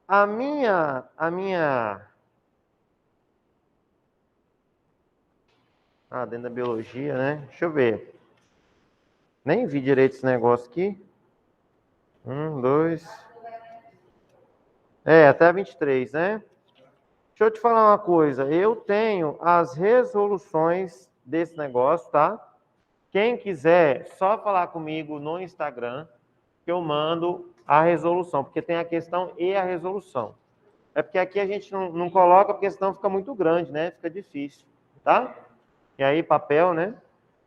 a minha... Ah, dentro da biologia, né? Deixa eu ver. Nem vi direito esse negócio aqui. 1, 2... até 23, né? Deixa eu te falar uma coisa. Eu tenho as resoluções desse negócio, tá? Quem quiser, só falar comigo no Instagram, que eu mando a resolução, porque tem a questão e a resolução. É porque aqui a gente não coloca, porque senão fica muito grande, né? Fica difícil, tá? E aí, papel, né?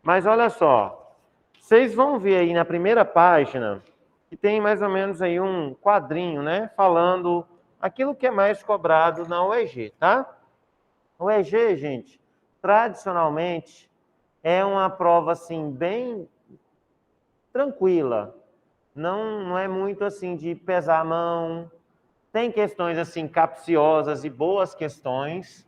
Mas olha só, vocês vão ver aí na primeira página que tem mais ou menos aí um quadrinho, né? Falando aquilo que é mais cobrado na UEG, tá? O EG, gente, tradicionalmente é uma prova assim bem tranquila. Não é muito assim de pesar a mão. Tem questões assim capciosas e boas questões,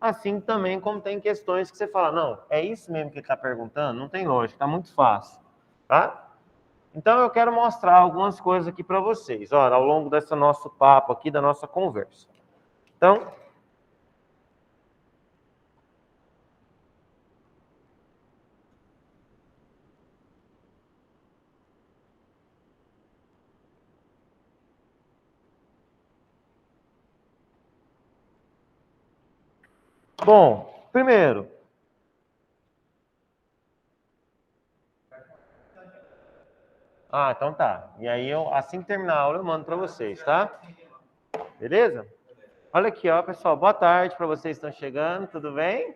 assim também como tem questões que você fala, não, é isso mesmo que ele está perguntando? Não tem lógica, está muito fácil, tá? Então eu quero mostrar algumas coisas aqui para vocês, olha, ao longo desse nosso papo aqui, da nossa conversa. Então, bom, primeiro, então tá. E aí, assim que terminar a aula, eu mando para vocês, tá? Beleza? Olha aqui, ó, pessoal. Boa tarde para vocês que estão chegando, tudo bem?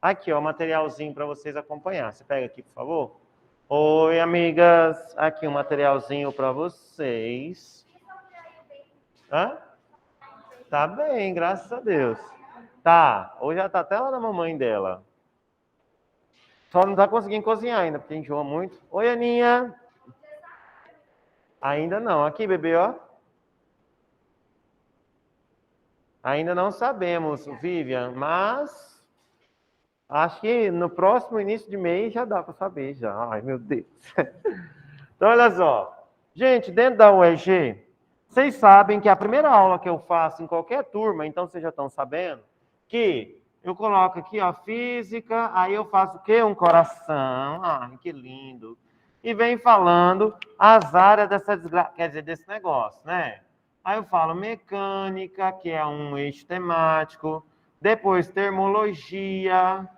Aqui, ó, o materialzinho para vocês acompanhar. Você pega aqui, por favor. Oi, amigas. Aqui um materialzinho para vocês. Hã? Tá bem, graças a Deus. Tá, hoje já tá até lá na mamãe dela. Só não tá conseguindo cozinhar ainda, porque enjoa muito. Oi, Aninha. Ainda não. Aqui, bebê, ó. Ainda não sabemos, Vivian, mas acho que no próximo início de mês já dá para saber já. Ai, meu Deus. Então, olha só. Gente, dentro da UEG, vocês sabem que a primeira aula que eu faço em qualquer turma, então vocês já estão sabendo, que eu coloco aqui, ó, física, aí eu faço o quê? Um coração. Ai, que lindo. E vem falando as áreas quer dizer, desse negócio, né? Aí eu falo mecânica, que é um eixo temático, depois termologia,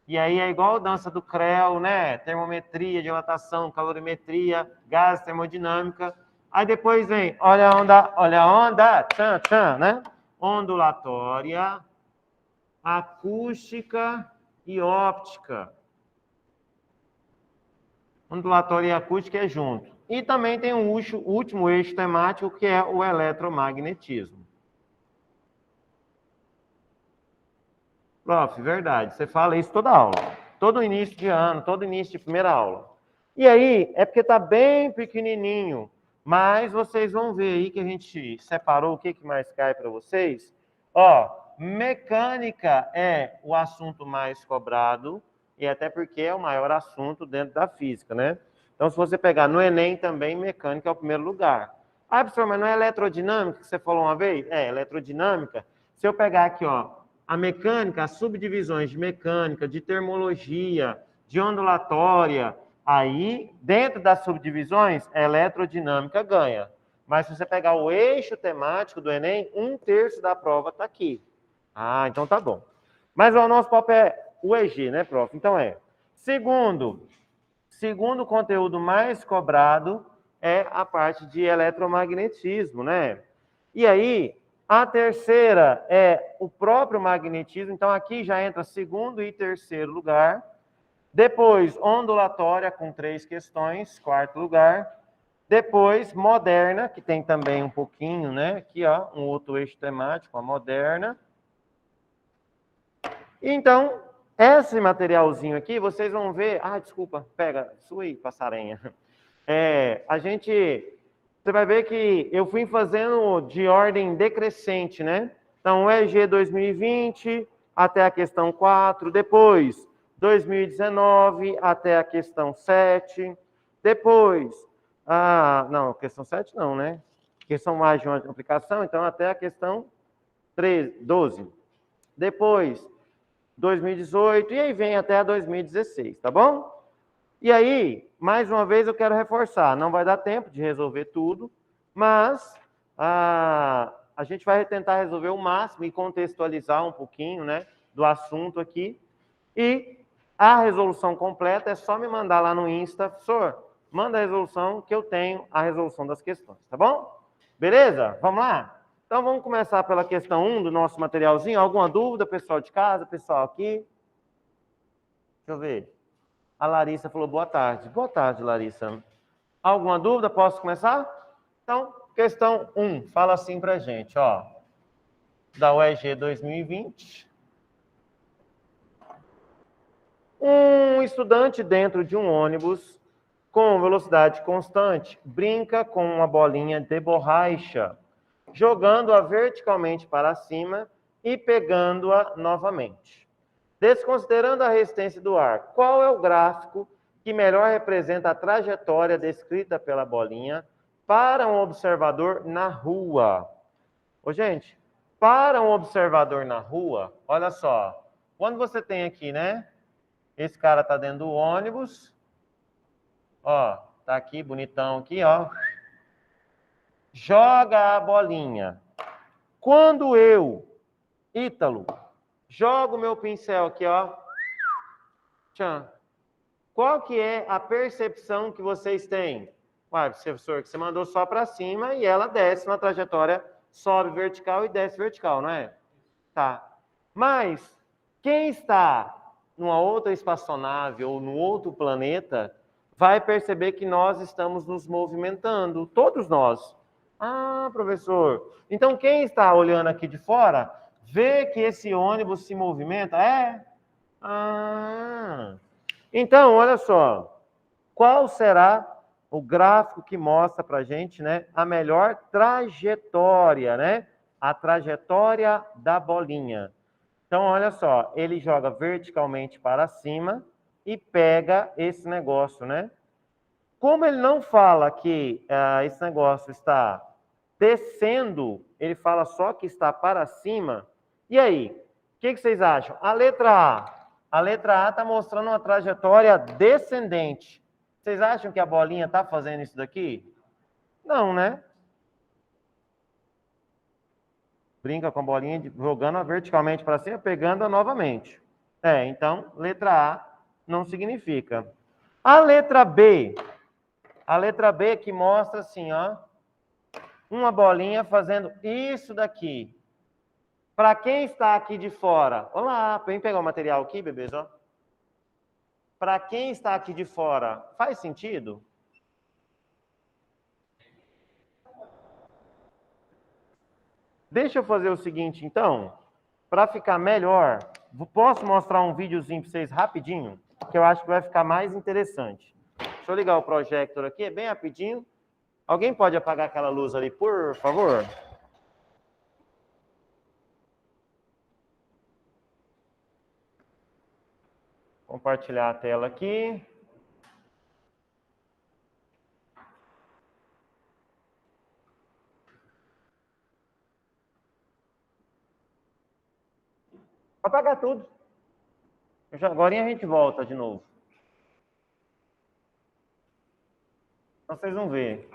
e aí é igual a dança do CREL, né? Termometria, dilatação, calorimetria, gás, termodinâmica. Aí depois vem, olha a onda, tchan, tchan, né? Ondulatória, acústica e óptica. Ondulatória e acústica é junto. E também tem um último eixo temático, que é o eletromagnetismo. Prof, verdade, você fala isso toda aula. Todo início de ano, todo início de primeira aula. E aí, é porque está bem pequenininho, mas vocês vão ver aí que a gente separou o que mais cai para vocês. Ó, mecânica é o assunto mais cobrado, e até porque é o maior assunto dentro da física, né? Então, se você pegar no Enem também, mecânica é o primeiro lugar. Ah, professor, mas não é eletrodinâmica que você falou uma vez? É, eletrodinâmica. Se eu pegar aqui, ó, a mecânica, as subdivisões de mecânica, de termologia, de ondulatória, aí, dentro das subdivisões, a eletrodinâmica ganha. Mas se você pegar o eixo temático do Enem, 1/3 da prova está aqui. Ah, então tá bom. Mas o nosso papo é o EG, né, prof? Então segundo conteúdo mais cobrado é a parte de eletromagnetismo, né? E aí, a terceira é o próprio magnetismo. Então, aqui já entra segundo e terceiro lugar. Depois, ondulatória, com 3 questões, quarto lugar. Depois, moderna, que tem também um pouquinho, né? Aqui, ó, um outro eixo temático, a moderna. Então, esse materialzinho aqui, vocês vão ver... Ah, desculpa, pega, sua aí, passarinha. Você vai ver que eu fui fazendo de ordem decrescente, né? Então, o EG 2020 até a questão 4, depois 2019 até a questão 7, depois, não, questão 7 não, né? porque são mais de uma aplicação, então até a questão 12. Depois, 2018, e aí vem até a 2016, tá bom? E aí, mais uma vez eu quero reforçar, não vai dar tempo de resolver tudo, mas a gente vai tentar resolver o máximo e contextualizar um pouquinho, né, do assunto aqui. E a resolução completa é só me mandar lá no Insta, professor, manda a resolução que eu tenho a resolução das questões, tá bom? Beleza? Vamos lá? Então vamos começar pela questão 1 do nosso materialzinho. Alguma dúvida, pessoal de casa, pessoal aqui? Deixa eu ver. A Larissa falou boa tarde. Boa tarde, Larissa. Alguma dúvida? Posso começar? Então, questão 1. Fala assim pra gente, ó. Da UEG 2020. Um estudante dentro de um ônibus com velocidade constante brinca com uma bolinha de borracha, jogando-a verticalmente para cima e pegando-a novamente. Desconsiderando a resistência do ar, qual é o gráfico que melhor representa a trajetória descrita pela bolinha para um observador na rua? Ô, gente, para um observador na rua, olha só, quando você tem aqui, né? Esse cara tá dentro do ônibus, ó, tá aqui, bonitão aqui, ó. Joga a bolinha. Quando eu, Ítalo, jogo meu pincel aqui, ó. Tchan. Qual que é a percepção que vocês têm? Uai, professor, que você mandou só para cima e ela desce na trajetória, sobe vertical e desce vertical, não é? Tá. Mas quem está numa outra espaçonave ou num outro planeta vai perceber que nós estamos nos movimentando, todos nós. Ah, professor, então quem está olhando aqui de fora vê que esse ônibus se movimenta? É? Ah, então, olha só, qual será o gráfico que mostra para a gente, né, a melhor trajetória, né? A trajetória da bolinha. Então, olha só, ele joga verticalmente para cima e pega esse negócio, né? Como ele não fala que esse negócio está descendo, ele fala só que está para cima. E aí, o que vocês acham? A letra A. A letra A está mostrando uma trajetória descendente. Vocês acham que a bolinha está fazendo isso daqui? Não, né? Brinca com a bolinha, jogando-a verticalmente para cima, pegando-a novamente. Então, letra A não significa. A letra B que mostra assim, ó, uma bolinha fazendo isso daqui. Para quem está aqui de fora, olá, vem pegar o material aqui, bebês, ó. Para quem está aqui de fora, faz sentido? Deixa eu fazer o seguinte, então, para ficar melhor, posso mostrar um videozinho para vocês rapidinho, que eu acho que vai ficar mais interessante. Deixa eu ligar o projector aqui, é bem rapidinho. Alguém pode apagar aquela luz ali, por favor? Compartilhar a tela aqui. Apagar tudo. Agora a gente volta de novo. Então vocês vão ver.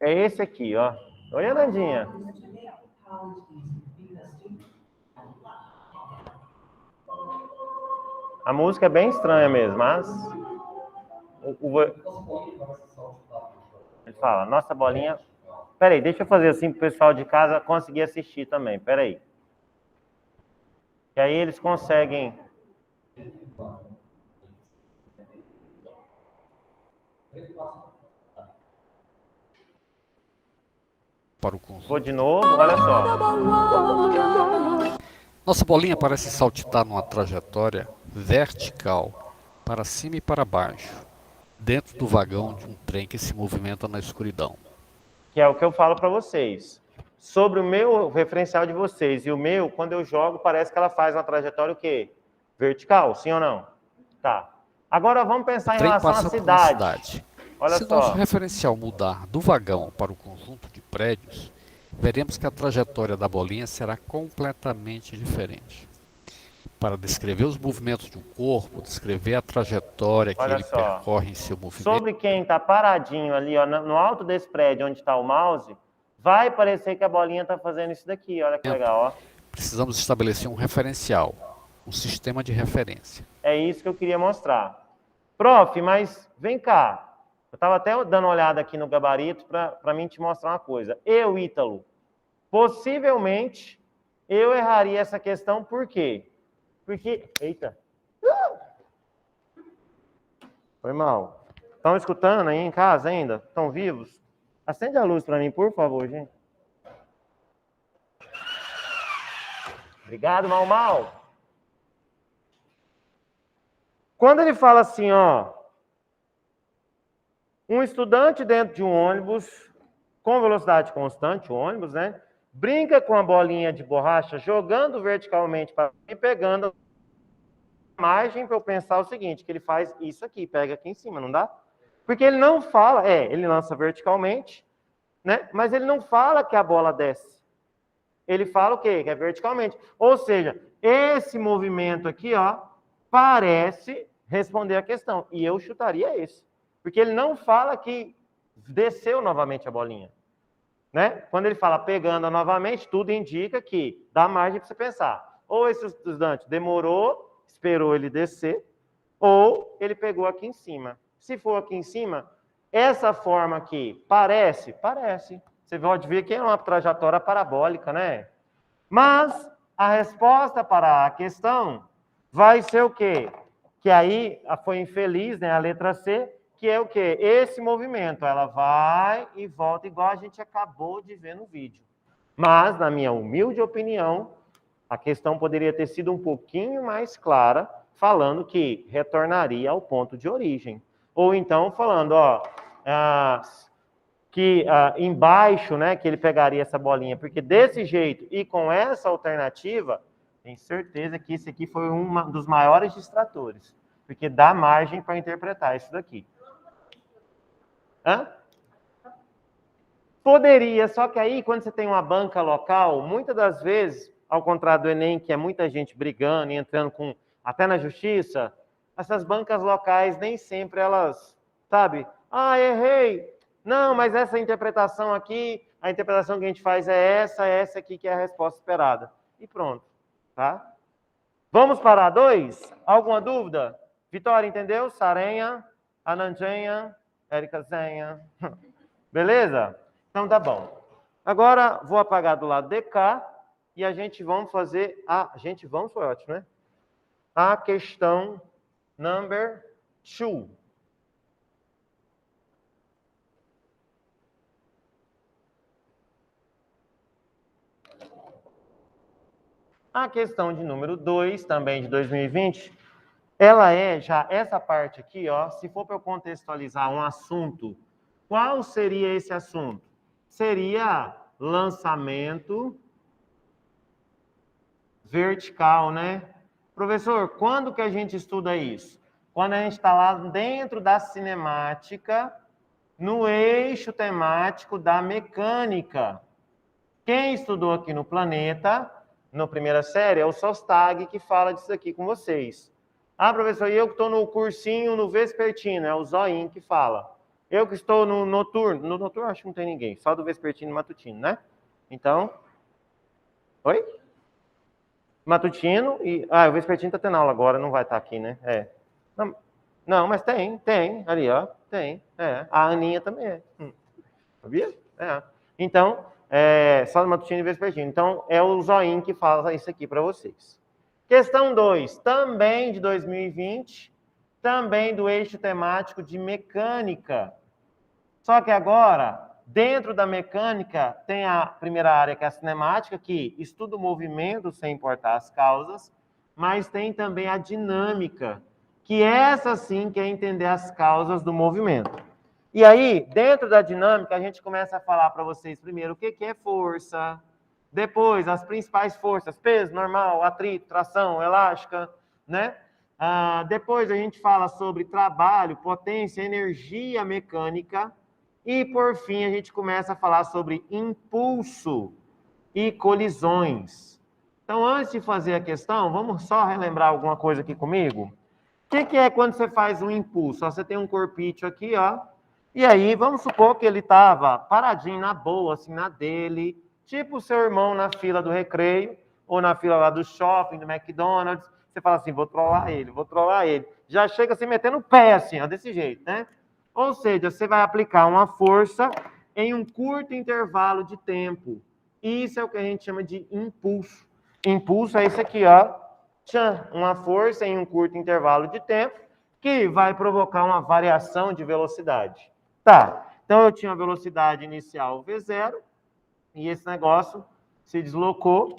É esse aqui, ó. Oi, Anandinha. A música é bem estranha mesmo, mas... Ele fala, nossa bolinha... Peraí, deixa eu fazer assim para o pessoal de casa conseguir assistir também. Peraí. Que aí eles conseguem... Para o conjunto. Vou de novo, olha só. Nossa bolinha parece saltitar numa trajetória vertical, para cima e para baixo, dentro do vagão de um trem que se movimenta na escuridão. Que é o que eu falo para vocês. Sobre o meu referencial de vocês e o meu, quando eu jogo, parece que ela faz uma trajetória o quê? Vertical, sim ou não? Tá. Agora vamos pensar O em trem relação à passa por uma cidade. cidade. Olha Se nosso só. referencial mudar do vagão para o conjunto de prédios, veremos que a trajetória da bolinha será completamente diferente. Para descrever os movimentos de um corpo, descrever a trajetória que Olha ele só. percorre em seu movimento, Sobre quem está paradinho ali, ó, no alto desse prédio onde está o mouse, vai parecer que a bolinha está fazendo isso daqui. Olha que legal, ó. precisamos estabelecer um referencial, um sistema de referência. É isso que eu queria mostrar. Prof, mas vem cá. Eu estava até dando uma olhada aqui no gabarito para mim te mostrar uma coisa. Eu, Ítalo, possivelmente eu erraria essa questão, por quê? Porque... Eita! Foi mal. Estão escutando aí em casa ainda? Estão vivos? Acende a luz para mim, por favor, gente. Obrigado, Mal. Quando ele fala assim, ó, um estudante dentro de um ônibus com velocidade constante, o ônibus, né? Brinca com a bolinha de borracha, jogando verticalmente para e pegando a margem para eu pensar o seguinte, que ele faz isso aqui, pega aqui em cima, não dá? Porque ele não fala, ele lança verticalmente, né? Mas ele não fala que a bola desce. Ele fala o quê? Que é verticalmente. Ou seja, esse movimento aqui, ó, parece responder a questão. E eu chutaria esse. Porque ele não fala que desceu novamente a bolinha. Né? Quando ele fala pegando novamente, tudo indica que dá margem para você pensar. Ou esse estudante demorou, esperou ele descer, ou ele pegou aqui em cima. Se for aqui em cima, essa forma aqui parece. Você pode ver que é uma trajetória parabólica, né? Mas a resposta para a questão vai ser o quê? Que aí foi infeliz, né? A letra C, que é o quê? Esse movimento. Ela vai e volta igual a gente acabou de ver no vídeo. Mas, na minha humilde opinião, a questão poderia ter sido um pouquinho mais clara, falando que retornaria ao ponto de origem. Ou então falando, ó, que embaixo, né, que ele pegaria essa bolinha, porque desse jeito e com essa alternativa, tenho certeza que esse aqui foi um dos maiores distratores, porque dá margem para interpretar isso daqui. Hã? Poderia, só que aí, quando você tem uma banca local, muitas das vezes, ao contrário do Enem, que é muita gente brigando e entrando até na justiça, essas bancas locais nem sempre elas, sabe? Errei. Não, mas essa interpretação aqui, a interpretação que a gente faz é essa aqui que é a resposta esperada. E pronto, tá? Vamos para a 2? Alguma dúvida? Vitória, entendeu? Sarenha, Anandinha, Érica Zenha. Beleza? Então tá bom. Agora vou apagar do lado de cá e a gente vamos fazer foi ótimo, né? A questão number 2. A questão de número 2, também de 2020, ela é já essa parte aqui, ó, se for para eu contextualizar um assunto, qual seria esse assunto? Seria lançamento vertical, né? Professor, quando que a gente estuda isso? Quando a gente está lá dentro da cinemática, no eixo temático da mecânica. Quem estudou aqui no Planeta, na primeira série, é o Sostag, que fala disso aqui com vocês. Professor, e eu que estou no cursinho, no vespertino, é o Zoin que fala. Eu que estou no noturno acho que não tem ninguém, só do vespertino e matutino, né? Então, oi? Matutino e... o vespertino está tendo aula agora, não vai estar aqui, né? Não, mas tem, ali, ó, tem. A Aninha também é. Sabia? Então, só do matutino e vespertino. Então, é o Zoin que fala isso aqui para vocês. Questão 2, também de 2020, também do eixo temático de mecânica. Só que agora, dentro da mecânica, tem a primeira área, que é a cinemática, que estuda o movimento sem importar as causas, mas tem também a dinâmica, que essa sim quer entender as causas do movimento. E aí, dentro da dinâmica, a gente começa a falar para vocês primeiro o que é força, depois as principais forças, peso, normal, atrito, tração, elástica, né? Depois a gente fala sobre trabalho, potência, energia mecânica. E, por fim, a gente começa a falar sobre impulso e colisões. Então, antes de fazer a questão, vamos só relembrar alguma coisa aqui comigo? O que é quando você faz um impulso? Você tem um corpício aqui, ó. E aí, vamos supor que ele estava paradinho na boa, assim, na dele. Tipo o seu irmão na fila do recreio, ou na fila lá do shopping, do McDonald's. Você fala assim, vou trollar ele, vou trollar ele. Já chega se metendo o pé, assim, ó, desse jeito, né? Ou seja, você vai aplicar uma força em um curto intervalo de tempo. Isso é o que a gente chama de impulso. Impulso é isso aqui, ó. Uma força em um curto intervalo de tempo que vai provocar uma variação de velocidade. Tá, então eu tinha a velocidade inicial V0 e esse negócio se deslocou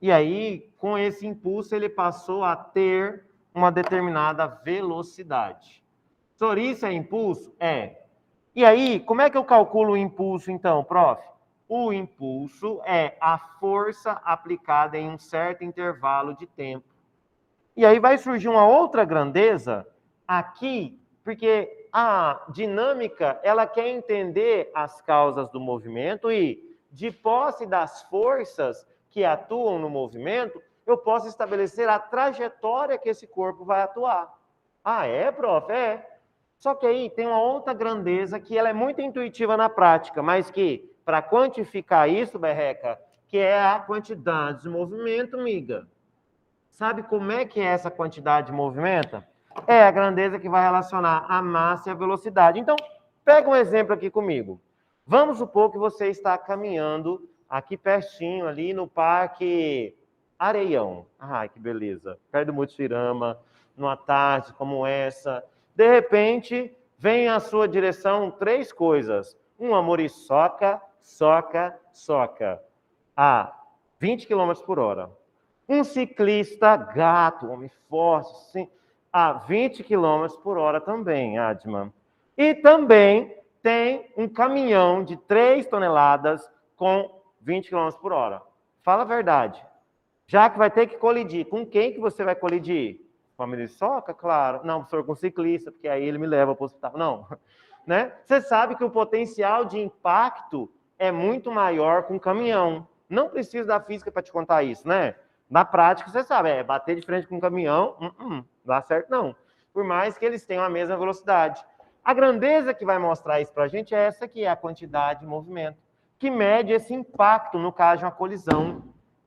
e aí, com esse impulso, ele passou a ter uma determinada velocidade. Isso é impulso? É. E aí, como é que eu calculo o impulso, então, prof? O impulso é a força aplicada em um certo intervalo de tempo. E aí vai surgir uma outra grandeza aqui, porque a dinâmica, ela quer entender as causas do movimento e, de posse das forças que atuam no movimento, eu posso estabelecer a trajetória que esse corpo vai atuar. Ah, é, prof? É. Só que aí tem uma outra grandeza que ela é muito intuitiva na prática, mas que, para quantificar isso, Berreca, que é a quantidade de movimento, miga. Sabe como é que é essa quantidade de movimento? É a grandeza que vai relacionar a massa e a velocidade. Então, pega um exemplo aqui comigo. Vamos supor que você está caminhando aqui pertinho, ali no Parque Areião. Ai, que beleza. Perto do Mutirama, numa tarde como essa. De repente, vem à sua direção 3 coisas. Uma muriçoca, soca, a 20 km por hora. Um ciclista gato, homem forte, sim, a 20 km por hora também, Adman. E também tem um caminhão de 3 toneladas com 20 km por hora. Fala a verdade. Já que vai ter que colidir, com quem que você vai colidir? Com a muriçoca, claro. Não, professor, com o ciclista, porque aí ele me leva para o hospital. Não. Né? Você sabe que o potencial de impacto é muito maior com o caminhão. Não precisa da física para te contar isso, né? Na prática, você sabe, bater de frente com um caminhão, não dá certo não. Por mais que eles tenham a mesma velocidade. A grandeza que vai mostrar isso para a gente é essa aqui, a quantidade de movimento, que mede esse impacto no caso de uma colisão.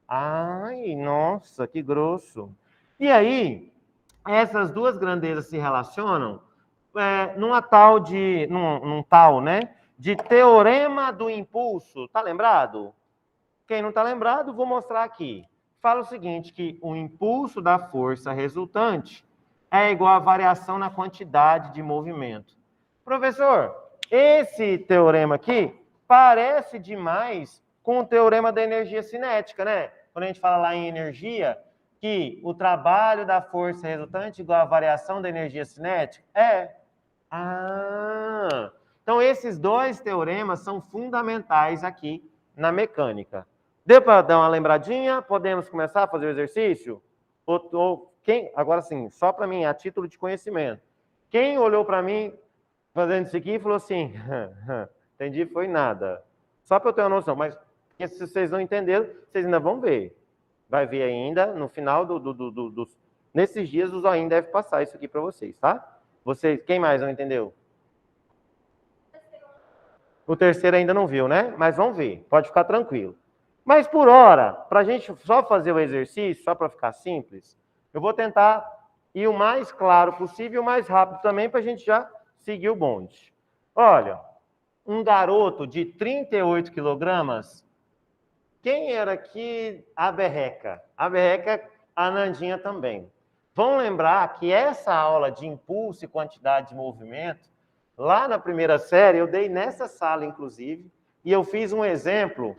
Ai, nossa, que grosso. E aí, essas duas grandezas se relacionam num tal, né, de teorema do impulso. Tá lembrado? Quem não está lembrado, vou mostrar aqui. Fala o seguinte, que o impulso da força resultante é igual à variação na quantidade de movimento. Professor, esse teorema aqui parece demais com o teorema da energia cinética, né? Quando a gente fala lá em energia, que o trabalho da força resultante é igual à variação da energia cinética? É. Então esses dois teoremas são fundamentais aqui na mecânica. Deu para dar uma lembradinha? Podemos começar a fazer o exercício? Agora sim, só para mim, a título de conhecimento. Quem olhou para mim fazendo isso aqui e falou assim, entendi, foi nada. Só para eu ter uma noção, mas se vocês não entenderam, vocês ainda vão ver. Vai ver ainda, no final nesses dias o Zoinho deve passar isso aqui para vocês, tá? Quem mais não entendeu? O terceiro ainda não viu, né? Mas vão ver, pode ficar tranquilo. Mas por hora, para a gente só fazer o exercício, só para ficar simples, eu vou tentar ir o mais claro possível e o mais rápido também, para a gente já seguir o bonde. Olha, um garoto de 38 quilogramas, quem era aqui? A Berreca. A Berreca, a Nandinha também. Vão lembrar que essa aula de impulso e quantidade de movimento, lá na primeira série, eu dei nessa sala, inclusive, e eu fiz um exemplo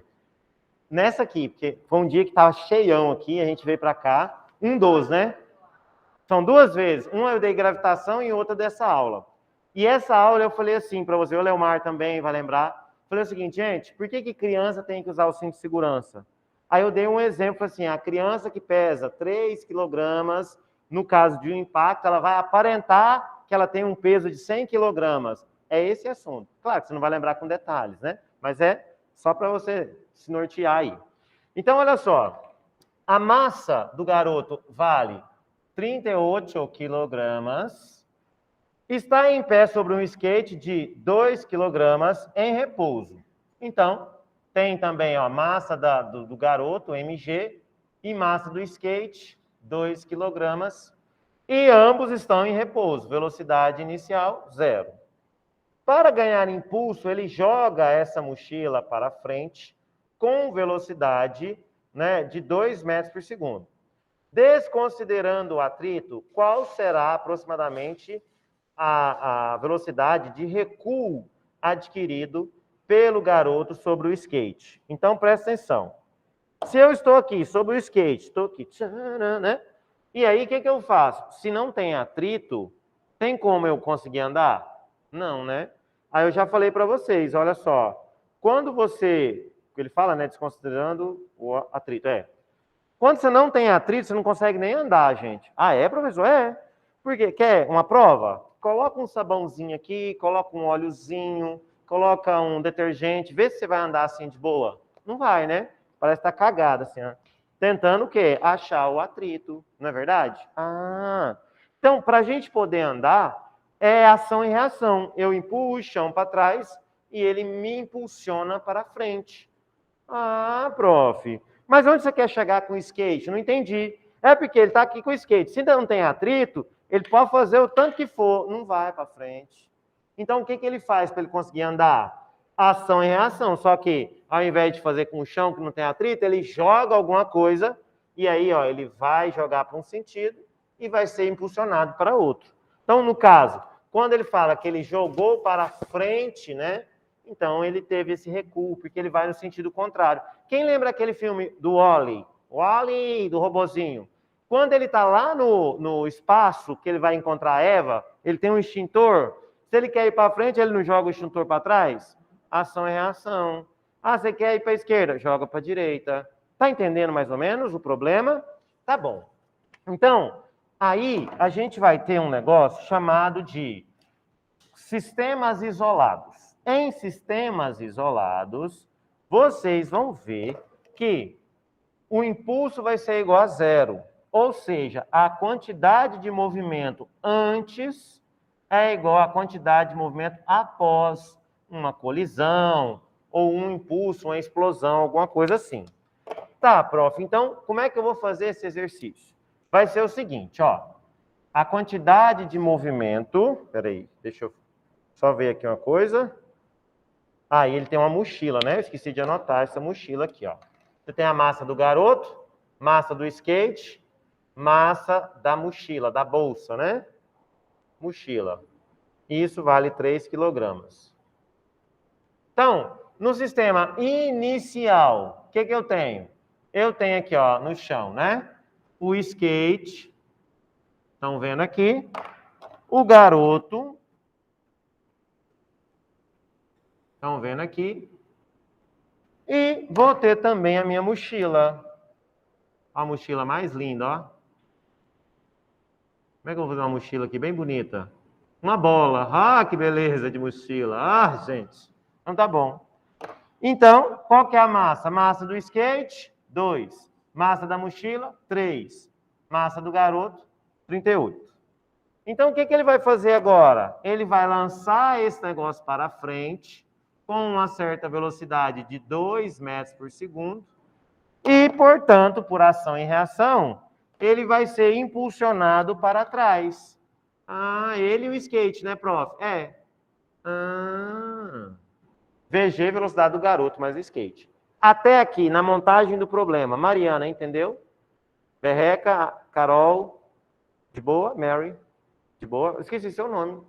nessa aqui, porque foi um dia que estava cheião aqui, a gente veio para cá, né? São 2 vezes, uma eu dei gravitação e outra dessa aula. E essa aula eu falei assim para você, o Leomar também vai lembrar, falei o seguinte, gente, por que criança tem que usar o cinto de segurança? Aí eu dei um exemplo assim, a criança que pesa 3 quilogramas no caso de um impacto, ela vai aparentar que ela tem um peso de 100 quilogramas. É esse assunto. Claro que você não vai lembrar com detalhes, né? Mas é só para você se nortear aí. Então, olha só. A massa do garoto vale 38 quilogramas. Está em pé sobre um skate de 2 quilogramas em repouso. Então, tem também a massa do garoto, mg, e massa do skate, 2 quilogramas. E ambos estão em repouso. Velocidade inicial, 0. Para ganhar impulso, ele joga essa mochila para frente com velocidade, né, de 2 metros por segundo. Desconsiderando o atrito, qual será aproximadamente a velocidade de recuo adquirido pelo garoto sobre o skate? Então, presta atenção. Se eu estou aqui sobre o skate, estou aqui, né? E aí, o que eu faço? Se não tem atrito, tem como eu conseguir andar? Não, né? Aí eu já falei para vocês, olha só. Quando você, ele fala, né, desconsiderando o atrito, quando você não tem atrito, você não consegue nem andar, gente. Ah, é, professor? É. Por quê? Quer uma prova? Coloca um sabãozinho aqui, coloca um óleozinho, coloca um detergente, vê se você vai andar assim de boa. Não vai, né? Parece estar cagado, assim, ó. Tentando o quê? Achar o atrito, não é verdade? Ah, então, para a gente poder andar, é ação e reação. Eu empurro o chão para trás e ele me impulsiona para frente. Ah, prof. Mas onde você quer chegar com o skate? Não entendi. É porque ele está aqui com o skate. Se ainda não tem atrito, ele pode fazer o tanto que for, não vai para frente. Então, o que ele faz para ele conseguir andar? Ação e reação. Só que, ao invés de fazer com o chão que não tem atrito, ele joga alguma coisa e aí, ó, ele vai jogar para um sentido e vai ser impulsionado para outro. Então, no caso, quando ele fala que ele jogou para frente, né? Então, ele teve esse recuo, porque ele vai no sentido contrário. Quem lembra aquele filme do Wall-E? Wall-E, do robozinho. Quando ele está lá no espaço, que ele vai encontrar a Eva, ele tem um extintor. Se ele quer ir para frente, ele não joga o extintor para trás? Ação e reação. Ah, você quer ir para a esquerda? Joga para a direita. Está entendendo mais ou menos o problema? Tá bom. Então, aí a gente vai ter um negócio chamado de sistemas isolados. Em sistemas isolados, vocês vão ver que o impulso vai ser igual a 0. Ou seja, a quantidade de movimento antes é igual à quantidade de movimento após uma colisão, ou um impulso, uma explosão, alguma coisa assim. Tá, prof, então como é que eu vou fazer esse exercício? Vai ser o seguinte, ó. A quantidade de movimento... Peraí, deixa eu só ver aqui uma coisa. Ah, e ele tem uma mochila, né? Eu esqueci de anotar essa mochila aqui, ó. Você tem a massa do garoto, massa do skate, massa da mochila, da bolsa, né? Mochila. Isso vale 3 quilogramas. Então, no sistema inicial, o que eu tenho? Eu tenho aqui, ó, no chão, né? O skate. Estão vendo aqui? O garoto. Estão vendo aqui? E vou ter também a minha mochila. A mochila mais linda, ó. Como é que eu vou fazer uma mochila aqui bem bonita? Uma bola. Ah, que beleza de mochila. Ah, gente. Então tá bom. Então, qual que é a massa? Massa do skate, 2. Massa da mochila, 3. Massa do garoto, 38. Então, o que ele vai fazer agora? Ele vai lançar esse negócio para frente com uma certa velocidade de 2 metros por segundo e, portanto, por ação e reação, ele vai ser impulsionado para trás. Ah, ele e o skate, né, prof? É. VG, velocidade do garoto, mais o skate. Até aqui, na montagem do problema. Mariana, entendeu? Berreca, Carol, de boa? Mary, de boa? Esqueci seu nome.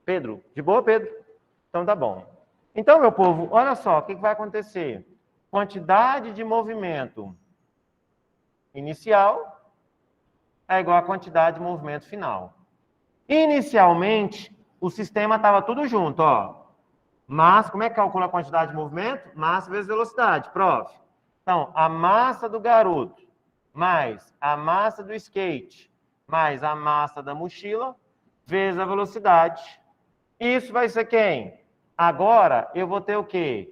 Pedro, de boa, Pedro? Então tá bom. Então, meu povo, olha só, o que vai acontecer? Quantidade de movimento inicial é igual à quantidade de movimento final. Inicialmente, o sistema estava tudo junto, ó. Massa, como é que calcula a quantidade de movimento? Massa vezes velocidade, prof. Então, a massa do garoto mais a massa do skate, mais a massa da mochila, vezes a velocidade. Isso vai ser quem? Agora, eu vou ter o quê?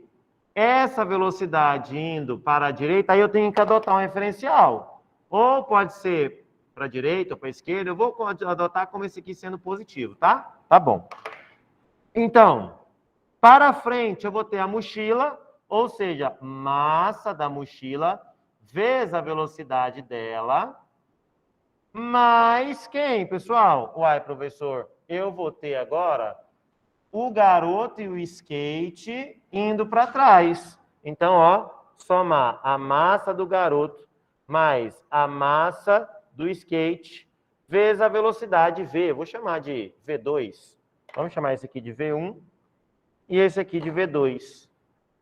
Essa velocidade indo para a direita, aí eu tenho que adotar um referencial. Ou pode ser para a direita ou para a esquerda, eu vou adotar como esse aqui sendo positivo, tá? Tá bom. Então, para frente eu vou ter a mochila, ou seja, massa da mochila, vezes a velocidade dela, mais quem, pessoal? Uai, professor, eu vou ter agora o garoto e o skate indo para trás. Então, ó, somar a massa do garoto mais a massa do skate vezes a velocidade V. Vou chamar de V2. Vamos chamar esse aqui de V1 e esse aqui de V2.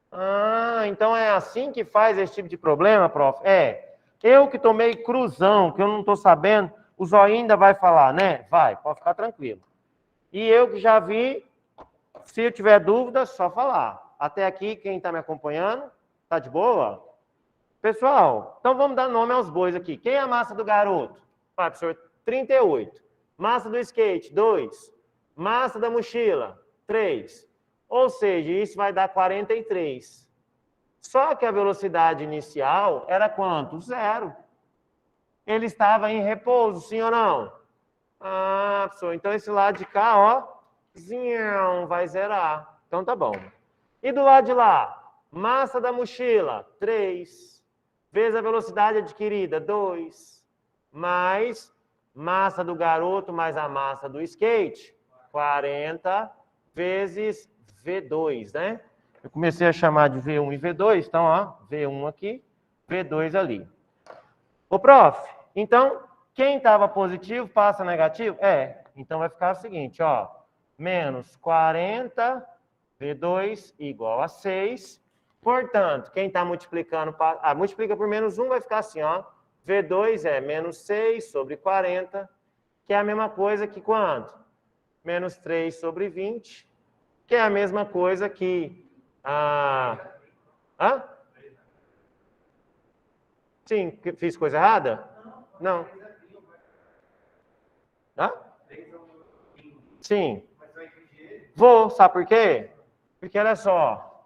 Ah, então é assim que faz esse tipo de problema, prof? É. Eu que tomei cruzão, que eu não estou sabendo, o zóio ainda vai falar, né? Vai, pode ficar tranquilo. E eu que já vi, se eu tiver dúvida, só falar. Até aqui, quem está me acompanhando, tá de boa? Pessoal, então vamos dar nome aos bois aqui. Quem é a massa do garoto? Ah, professor, 38. Massa do skate, 2. Massa da mochila, 3. Ou seja, isso vai dar 43. Só que a velocidade inicial era quanto? 0. Ele estava em repouso, sim ou não? Ah, professor, então esse lado de cá, ó, vai zerar. Então tá bom. E do lado de lá? Massa da mochila, 3. Vezes a velocidade adquirida, 2. Mais massa do garoto mais a massa do skate, 40 vezes V2, né? Eu comecei a chamar de V1 e V2, então, ó, V1 aqui, V2 ali. Ô, prof, então, quem estava positivo passa negativo? É, então vai ficar o seguinte, ó, menos 40 V2 igual a 6. Portanto, quem está multiplicando, multiplica por menos 1, vai ficar assim, ó, V2 é menos 6 sobre 40, que é a mesma coisa que quanto? Menos 3 sobre 20, que é a mesma coisa que... Hã? Sim, fiz coisa errada? Não. Hã? Sim. Vou, sabe por quê? Porque, olha só,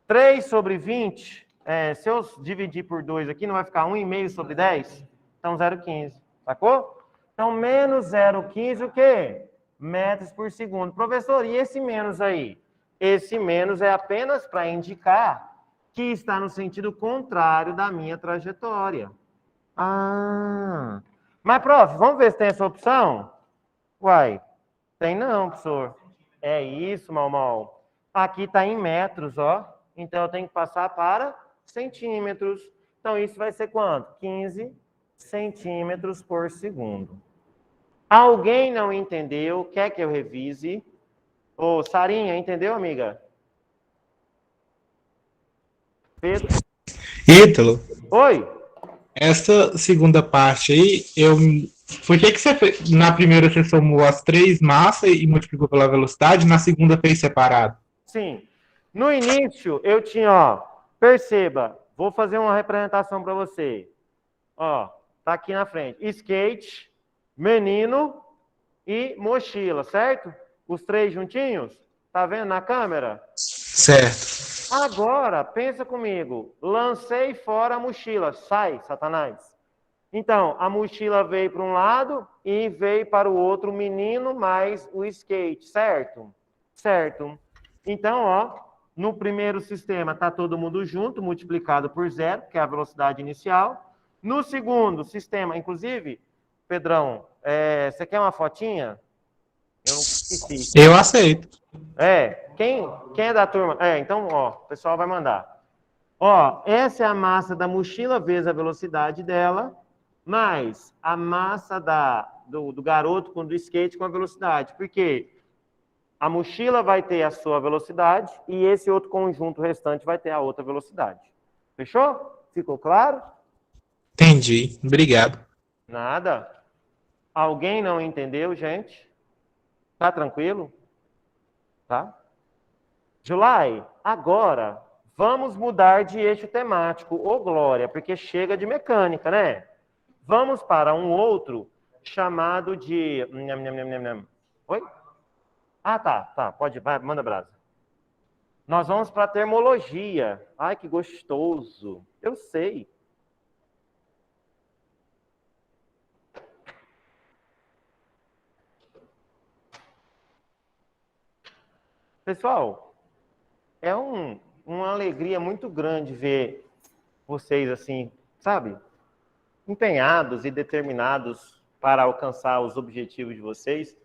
3 sobre 20, se eu dividir por 2 aqui, não vai ficar 1,5 sobre 10? Então, 0,15, sacou? Então, menos 0,15 o quê? Metros por segundo. Professor, e esse menos aí? Esse menos é apenas para indicar que está no sentido contrário da minha trajetória. Ah, mas, prof, vamos ver se tem essa opção? Uai, tem não, professor. É isso, mal. Aqui está em metros, ó. Então, eu tenho que passar para centímetros. Então, isso vai ser quanto? 15 centímetros por segundo. Alguém não entendeu? Quer que eu revise? Ô, Sarinha, entendeu, amiga? Pedro? Ítalo, Oi? essa segunda parte aí, por que você fez? Na primeira você somou as 3 massas e multiplicou pela velocidade, na segunda fez separado? Sim. No início, eu tinha, ó, perceba, vou fazer uma representação para você. Ó, tá aqui na frente. Skate, menino e mochila, certo? Os 3 juntinhos? Tá vendo na câmera? Certo. Agora, pensa comigo. Lancei fora a mochila. Sai, Satanás. Então, a mochila veio para um lado e veio para o outro o menino mais o skate, certo? Certo. Então, ó, no primeiro sistema está todo mundo junto, multiplicado por 0, que é a velocidade inicial. No segundo sistema, inclusive, Pedrão, você quer uma fotinha? Eu não esqueci. Eu aceito. Quem é da turma? Então, ó, o pessoal vai mandar. Ó, essa é a massa da mochila vezes a velocidade dela, mais a massa do garoto com do skate com a velocidade. Porque a mochila vai ter a sua velocidade e esse outro conjunto restante vai ter a outra velocidade. Fechou? Ficou claro? Entendi. Obrigado. Nada. Alguém não entendeu, gente? Tá tranquilo? Tá? July, agora vamos mudar de eixo temático. Ô, Glória, porque chega de mecânica, né? Vamos para um outro chamado de... Oi? Ah, tá. Pode, vai, manda brasa. Nós vamos para a termologia. Ai, que gostoso. Eu sei. Pessoal, é uma alegria muito grande ver vocês assim, sabe? Empenhados e determinados para alcançar os objetivos de vocês.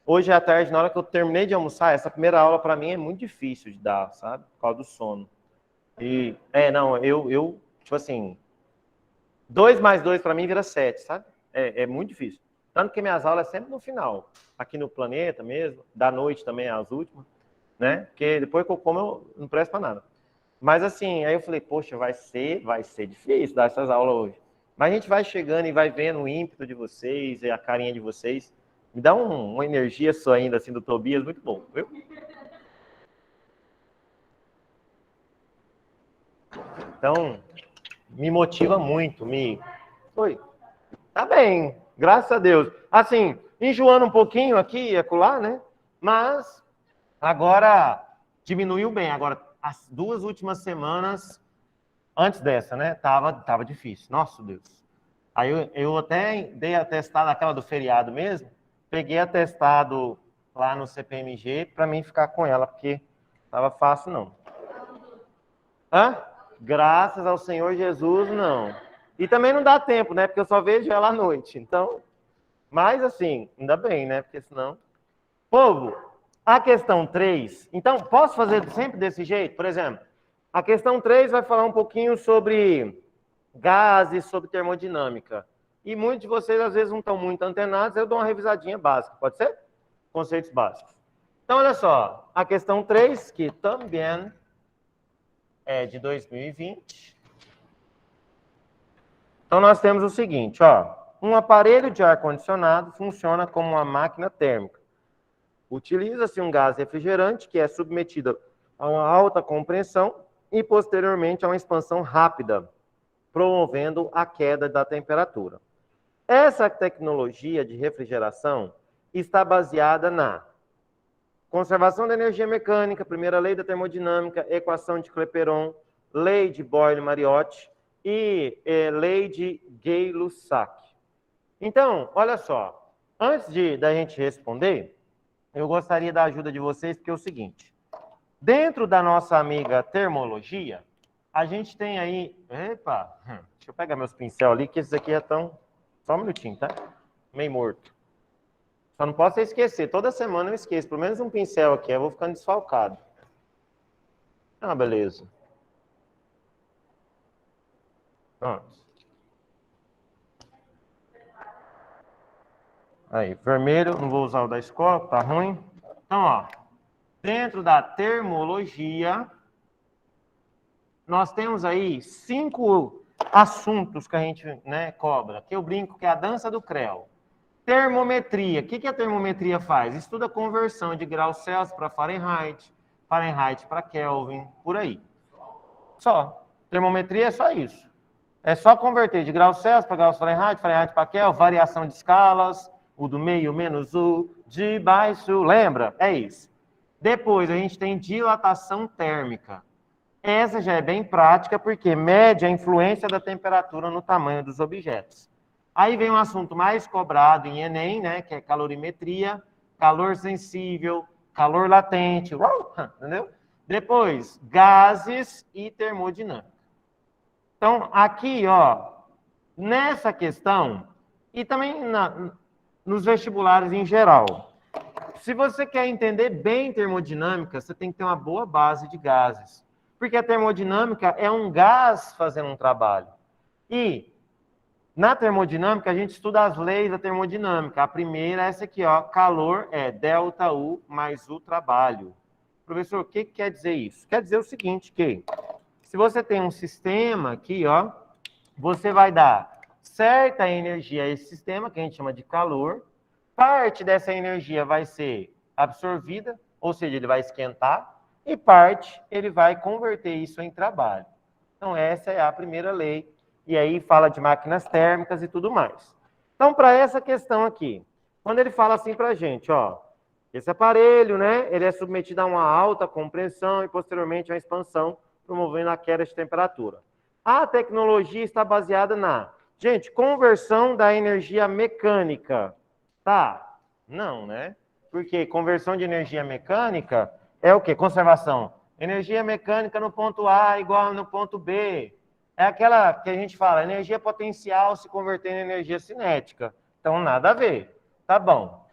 Hoje à tarde, na hora que eu terminei de almoçar, essa primeira aula para mim é muito difícil de dar, sabe? Por causa do sono. E, eu tipo assim, 2 mais 2 para mim vira 7, sabe? É muito difícil. Tanto que minhas aulas é sempre no final, aqui no Planeta mesmo, da noite também as últimas, né? Porque depois que eu como eu não presto para nada. Mas assim, aí eu falei, poxa, vai ser difícil dar essas aulas hoje. Mas a gente vai chegando e vai vendo o ímpeto de vocês e a carinha de vocês. Me dá uma energia só ainda, assim, do Tobias, muito bom, viu? Então, me motiva muito, Oi, tá bem, graças a Deus. Assim, enjoando um pouquinho aqui e acolá, né? Mas agora diminuiu bem. Agora, as 2 últimas semanas, antes dessa, né? Tava difícil. Nossa, Deus. Aí eu até dei atestado, aquela do feriado mesmo, peguei atestado lá no CPMG para mim ficar com ela, porque tava fácil, não. Hã? Graças ao Senhor Jesus, não. E também não dá tempo, né? Porque eu só vejo ela à noite. Então, mas assim, ainda bem, né? Porque senão... Povo, a questão 3... Então, posso fazer sempre desse jeito? Por exemplo, a questão 3 vai falar um pouquinho sobre gases, sobre termodinâmica. E muitos de vocês, às vezes, não estão muito antenados, eu dou uma revisadinha básica, pode ser? Conceitos básicos. Então, olha só, a questão 3, que também é de 2020. Então, nós temos o seguinte, ó. Um aparelho de ar-condicionado funciona como uma máquina térmica. Utiliza-se um gás refrigerante que é submetido a uma alta compressão e, posteriormente, a uma expansão rápida, promovendo a queda da temperatura. Essa tecnologia de refrigeração está baseada na conservação da energia mecânica, primeira lei da termodinâmica, equação de Clapeyron, lei de Boyle-Mariotti e lei de Gay-Lussac. Então, olha só, antes da gente responder, eu gostaria da ajuda de vocês, porque é o seguinte, dentro da nossa amiga termologia, a gente tem aí... Epa, deixa eu pegar meus pincel ali, que esses aqui já estão... Só um minutinho, tá? Meio morto. Só não posso esquecer. Toda semana eu esqueço. Pelo menos um pincel aqui. Eu vou ficando desfalcado. Ah, beleza. Pronto. Aí, vermelho. Não vou usar o da escola, tá ruim. Então, ó. Dentro da termologia, nós temos aí 5 assuntos que a gente, né, cobra. Que eu brinco que é a dança do creu. Termometria. O que a termometria faz? Estuda a conversão de graus Celsius para Fahrenheit, Fahrenheit para Kelvin, por aí. Só. Termometria é só isso. É só converter de graus Celsius para graus Fahrenheit, Fahrenheit para Kelvin, variação de escalas, o do meio menos o de baixo, lembra? É isso. Depois a gente tem dilatação térmica. Essa já é bem prática porque mede a influência da temperatura no tamanho dos objetos. Aí vem um assunto mais cobrado em Enem, né, que é calorimetria, calor sensível, calor latente, entendeu? Depois, gases e termodinâmica. Então, aqui, ó, nessa questão, e também nos vestibulares em geral, se você quer entender bem termodinâmica, você tem que ter uma boa base de gases. Porque a termodinâmica é um gás fazendo um trabalho. E na termodinâmica, a gente estuda as leis da termodinâmica. A primeira é essa aqui, ó. Calor é ΔU mais o trabalho. Professor, o que quer dizer isso? Quer dizer o seguinte, que se você tem um sistema aqui, ó, você vai dar certa energia a esse sistema, que a gente chama de calor. Parte dessa energia vai ser absorvida, ou seja, ele vai esquentar, e parte ele vai converter isso em trabalho. Então, essa é a primeira lei e aí fala de máquinas térmicas e tudo mais. Então, para essa questão aqui, quando ele fala assim para a gente, ó, esse aparelho, né, ele é submetido a uma alta compressão e posteriormente a uma expansão, promovendo a queda de temperatura. A tecnologia está baseada na, gente, conversão da energia mecânica. Tá? Não, né? Porque conversão de energia mecânica é o quê? Conservação. Energia mecânica no ponto A igual no ponto B. É aquela que a gente fala, energia potencial se convertendo em energia cinética. Então, nada a ver. Tá bom.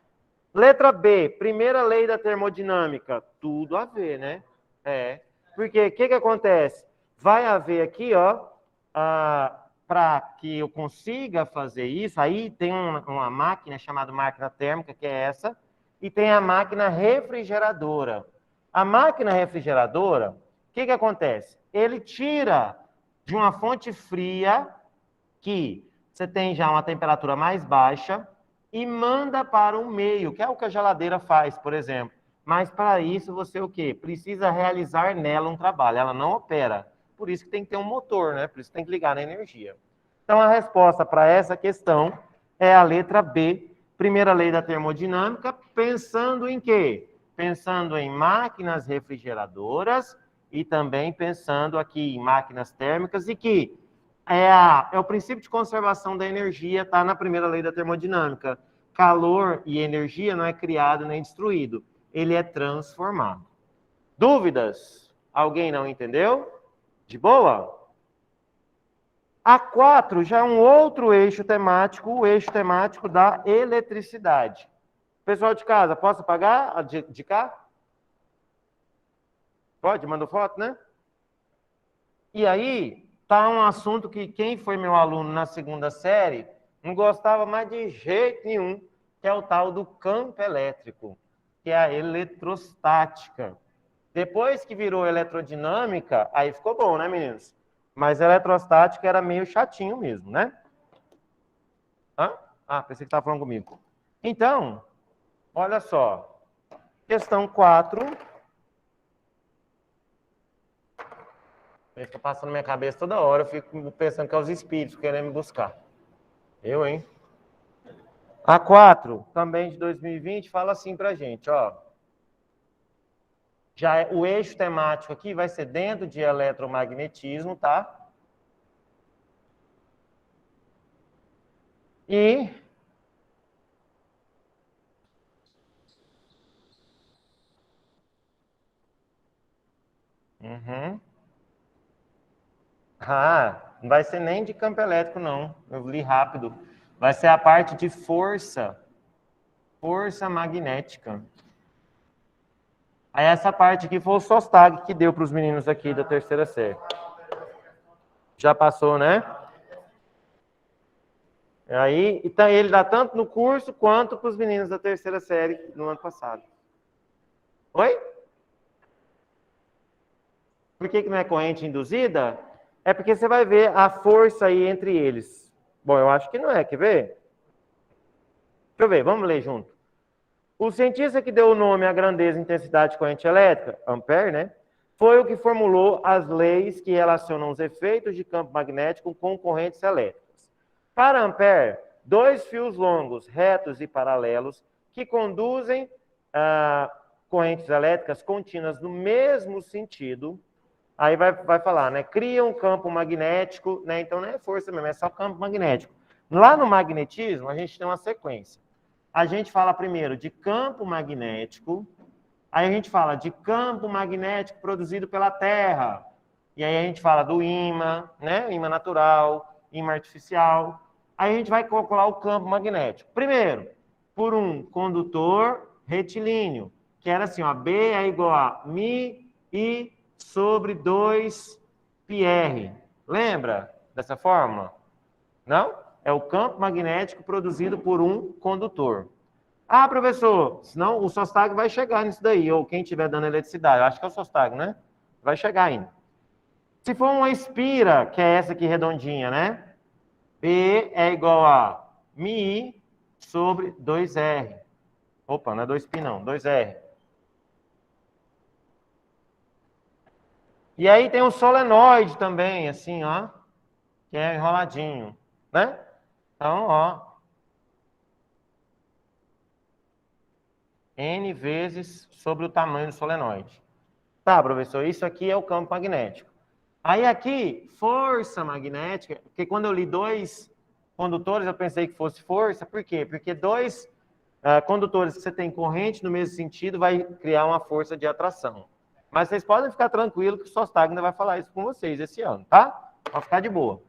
Letra B, primeira lei da termodinâmica. Tudo a ver, né? É. Porque o que acontece? Vai haver aqui, ó, para que eu consiga fazer isso, aí tem uma máquina chamada máquina térmica, que é essa, e tem a máquina refrigeradora. A máquina refrigeradora, o que acontece? Ele tira de uma fonte fria, que você tem já uma temperatura mais baixa, e manda para o meio, que é o que a geladeira faz, por exemplo. Mas para isso você o quê? Precisa realizar nela um trabalho. Ela não opera. Por isso que tem que ter um motor, né? Por isso que tem que ligar na energia. Então a resposta para essa questão é a letra B, primeira lei da termodinâmica, pensando em quê? Pensando em máquinas refrigeradoras e também pensando aqui em máquinas térmicas e que é o princípio de conservação da energia, está na primeira lei da termodinâmica. Calor e energia não é criado nem destruído, ele é transformado. Dúvidas? Alguém não entendeu? De boa? A4 já é um outro eixo temático, o eixo temático da eletricidade. Pessoal de casa, posso apagar de cá? Pode? Manda foto, né? E aí, tá um assunto que quem foi meu aluno na segunda série não gostava mais de jeito nenhum, que é o tal do campo elétrico, que é a eletrostática. Depois que virou eletrodinâmica, aí ficou bom, né, meninos? Mas eletrostática era meio chatinho mesmo, né? Hã? Ah, pensei que estava falando comigo. Então, olha só. Questão 4. Fica passando na minha cabeça toda hora, eu fico pensando que é os espíritos querendo me buscar. Eu, hein? A 4, também de 2020, fala assim pra gente, ó. O eixo temático aqui vai ser dentro de eletromagnetismo, tá? E não vai ser nem de campo elétrico, não. Eu li rápido. Vai ser a parte de força magnética. Aí essa parte aqui foi o SOSTAG que deu para os meninos aqui da terceira série. Já passou, né? Aí, então, ele dá tanto no curso quanto para os meninos da terceira série no ano passado. Oi? Por que não é corrente induzida? É porque você vai ver a força aí entre eles. Bom, eu acho que não é, quer ver? Deixa eu ver, vamos ler junto. O cientista que deu o nome à grandeza e intensidade de corrente elétrica, Ampère, né? Foi o que formulou as leis que relacionam os efeitos de campo magnético com correntes elétricas. Para Ampère, dois fios longos, retos e paralelos, que conduzem correntes elétricas contínuas no mesmo sentido, aí vai falar, né? Cria um campo magnético, né? Então não é força mesmo, é só campo magnético. Lá no magnetismo, a gente tem uma sequência. A gente fala primeiro de campo magnético, aí a gente fala de campo magnético produzido pela Terra, e aí a gente fala do ímã, né? Ímã natural, ímã artificial. Aí a gente vai calcular o campo magnético. Primeiro, por um condutor retilíneo, que era assim, ó, B é igual a μI sobre 2πr. Lembra dessa fórmula? Não? É o campo magnético produzido por um condutor. Ah, professor, senão o SOSTAG vai chegar nisso daí, ou quem estiver dando eletricidade. Eu acho que é o SOSTAG, né? Vai chegar ainda. Se for uma espira, que é essa aqui redondinha, né? P é igual a μI sobre 2R. Opa, não é 2π não, 2R. E aí tem um solenoide também, assim, ó. que é enroladinho, né? Então, ó, N vezes sobre o tamanho do solenoide. Tá, professor, isso aqui é o campo magnético. Aí aqui, força magnética, porque quando eu li dois condutores, eu pensei que fosse força, por quê? Porque dois condutores que você tem corrente no mesmo sentido vai criar uma força de atração. Mas vocês podem ficar tranquilos que o Sostagner vai falar isso com vocês esse ano, tá? Pode ficar de boa.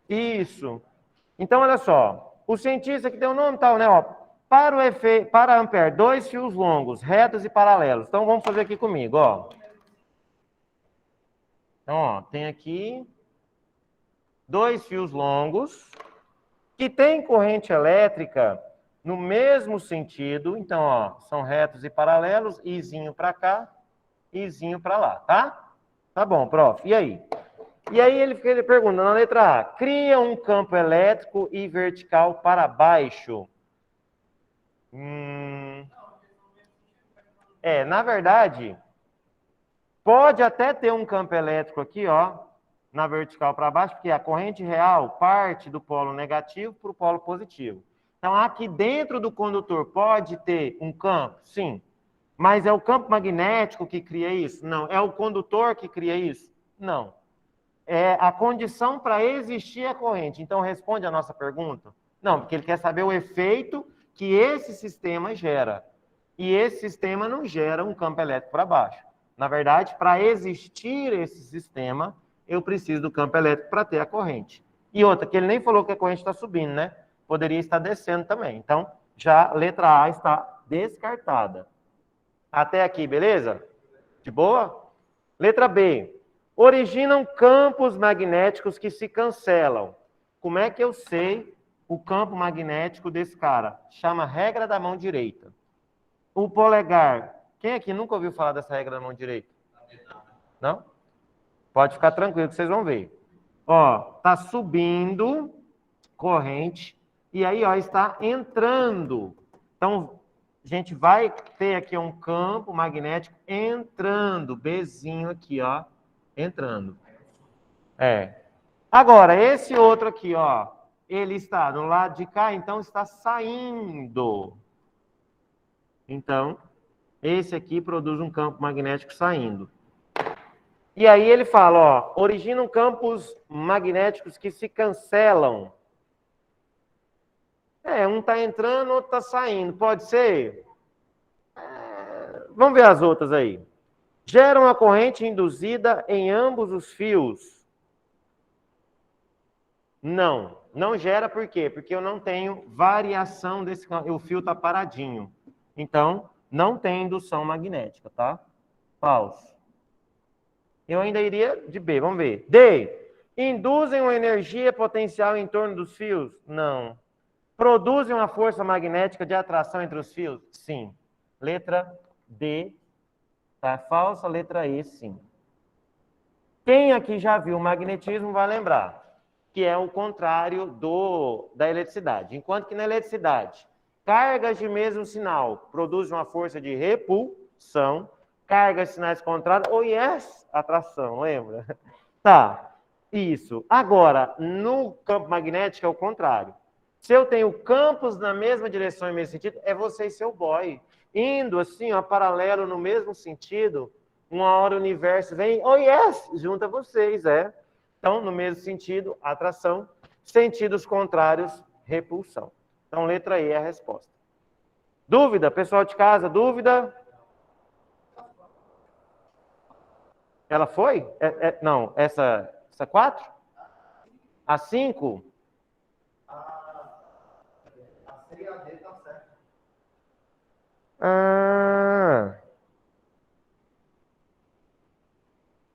Isso. Então, olha só. O cientista que deu o nome tal, né? Ó, para Ampere, dois fios longos, retos e paralelos. Então, vamos fazer aqui comigo, ó. Então, ó, tem aqui dois fios longos que têm corrente elétrica no mesmo sentido. Então, ó, são retos e paralelos, izinho para cá, izinho para lá, tá? Tá bom, prof. E aí? E aí ele pergunta na letra A, cria um campo elétrico e vertical para baixo. Na verdade, pode até ter um campo elétrico aqui, ó, na vertical para baixo, porque a corrente real parte do polo negativo para o polo positivo. Então, aqui dentro do condutor pode ter um campo? Sim. Mas é o campo magnético que cria isso? Não. É o condutor que cria isso? Não. É a condição para existir a corrente. Então, responde a nossa pergunta? Não, porque ele quer saber o efeito que esse sistema gera. E esse sistema não gera um campo elétrico para baixo. Na verdade, para existir esse sistema, eu preciso do campo elétrico para ter a corrente. E outra, que ele nem falou que a corrente está subindo, né? Poderia estar descendo também. Então, já a letra A está descartada. Até aqui, beleza? De boa? Letra B. Originam campos magnéticos que se cancelam. Como é que eu sei o campo magnético desse cara? Chama regra da mão direita. O polegar. Quem aqui nunca ouviu falar dessa regra da mão direita? Não? Pode ficar tranquilo que vocês vão ver. Ó, tá subindo corrente e aí, ó, está entrando. Então, a gente vai ter aqui um campo magnético entrando, Bzinho aqui, ó, entrando. Agora, esse outro aqui, ó, ele está no lado de cá, então está saindo. Então, esse aqui produz um campo magnético saindo. E aí ele fala, ó, originam campos magnéticos que se cancelam. Um está entrando, outro está saindo. Pode ser? Vamos ver as outras aí. Geram a corrente induzida em ambos os fios. Não, não gera por quê? Porque eu não tenho variação desse campo. O fio está paradinho. Então, não tem indução magnética, tá? Falso. Eu ainda iria de B, vamos ver. D. Induzem uma energia potencial em torno dos fios? Não. Produzem uma força magnética de atração entre os fios? Sim. Letra D tá falsa, letra E, sim. Quem aqui já viu o magnetismo vai lembrar que é o contrário da eletricidade. Enquanto que na eletricidade, cargas de mesmo sinal produzem uma força de repulsão, cargas de sinais contrários, atração, lembra? Tá, isso. Agora, no campo magnético é o contrário. Se eu tenho campos na mesma direção e mesmo sentido, é você e seu boy. Indo assim, ó, paralelo no mesmo sentido, uma hora o universo vem, junta vocês, Então, no mesmo sentido, atração. Sentidos contrários, repulsão. Então, letra E é a resposta. Dúvida? Pessoal de casa, dúvida? Ela foi? Não, essa 4? A 5? A C e a D tá certo.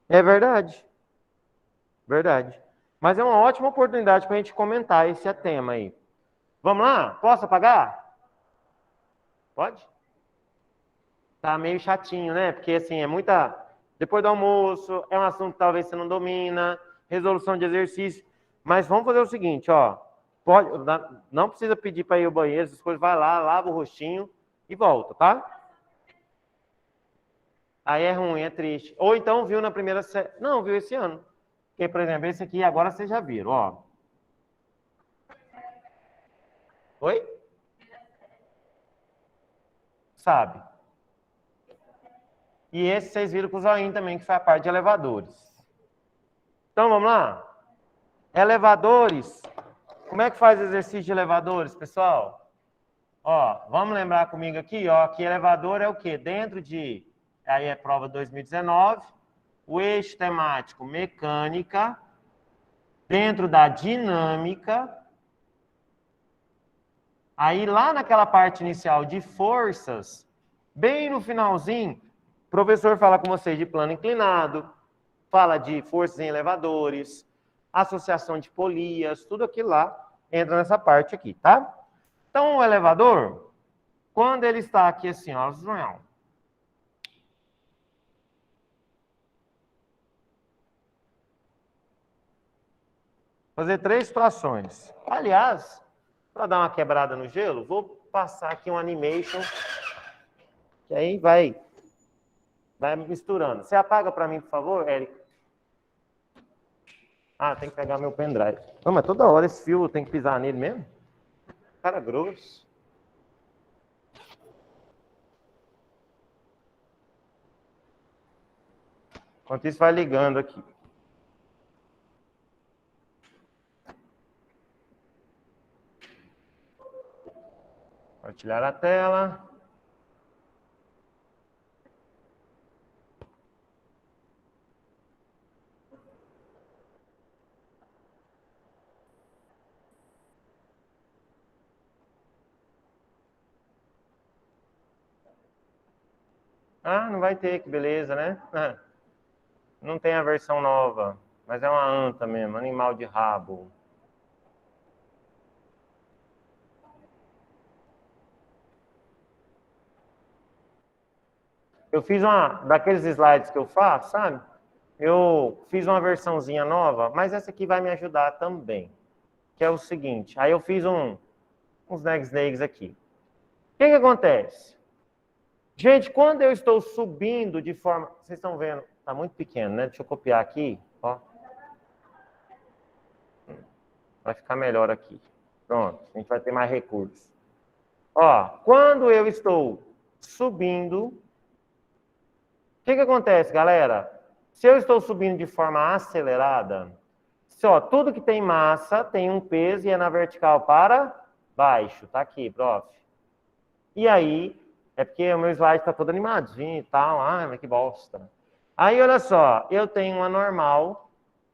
É verdade. Verdade. Mas é uma ótima oportunidade para a gente comentar esse tema aí. Vamos lá? Posso apagar? Pode? Tá meio chatinho, né? Porque, assim, é muita... Depois do almoço, é um assunto que talvez você não domina, resolução de exercício. Mas vamos fazer o seguinte, ó. Não precisa pedir para ir ao banheiro, essas coisas. Vai lá, lava o rostinho e volta, tá? Aí é ruim, é triste. Ou então viu na primeira série... Não, viu esse ano. Porque, por exemplo, esse aqui agora vocês já viram, ó. Oi? Sabe? E esse vocês viram com o zoinho também, que foi a parte de elevadores. Então, vamos lá? Elevadores. Como é que faz o exercício de elevadores, pessoal? Ó, vamos lembrar comigo aqui, ó, que elevador é o quê? Dentro de, aí é prova 2019, o eixo temático mecânica, dentro da dinâmica, aí lá naquela parte inicial de forças, bem no finalzinho, o professor fala com vocês de plano inclinado, fala de forças em elevadores, associação de polias, tudo aquilo lá entra nessa parte aqui, tá? Então, o elevador, quando ele está aqui assim, ó, fazer 3 situações. Aliás, para dar uma quebrada no gelo, vou passar aqui um animation, que aí vai misturando. Você apaga para mim, por favor, Érico? Ah, tem que pegar meu pendrive. Não, mas toda hora esse fio tem que pisar nele mesmo? Cara grosso. Enquanto isso, vai ligando aqui. Compartilhar a tela. Ah, não vai ter, que beleza, né? Ah, não tem a versão nova, mas é uma anta mesmo, animal de rabo. Eu fiz daqueles slides que eu faço, sabe? Eu fiz uma versãozinha nova, mas essa aqui vai me ajudar também. Que é o seguinte, aí eu fiz uns negs aqui. O que acontece? Gente, quando eu estou subindo de forma... Vocês estão vendo? Está muito pequeno, né? Deixa eu copiar aqui. Ó. Vai ficar melhor aqui. Pronto, a gente vai ter mais recursos. Ó, quando eu estou subindo... O que acontece, galera? Se eu estou subindo de forma acelerada, tudo que tem massa tem um peso e é na vertical para baixo. Tá aqui, prof. E aí, é porque o meu slide está todo animadinho e tal. Ai, mas que bosta. Aí, olha só, eu tenho uma normal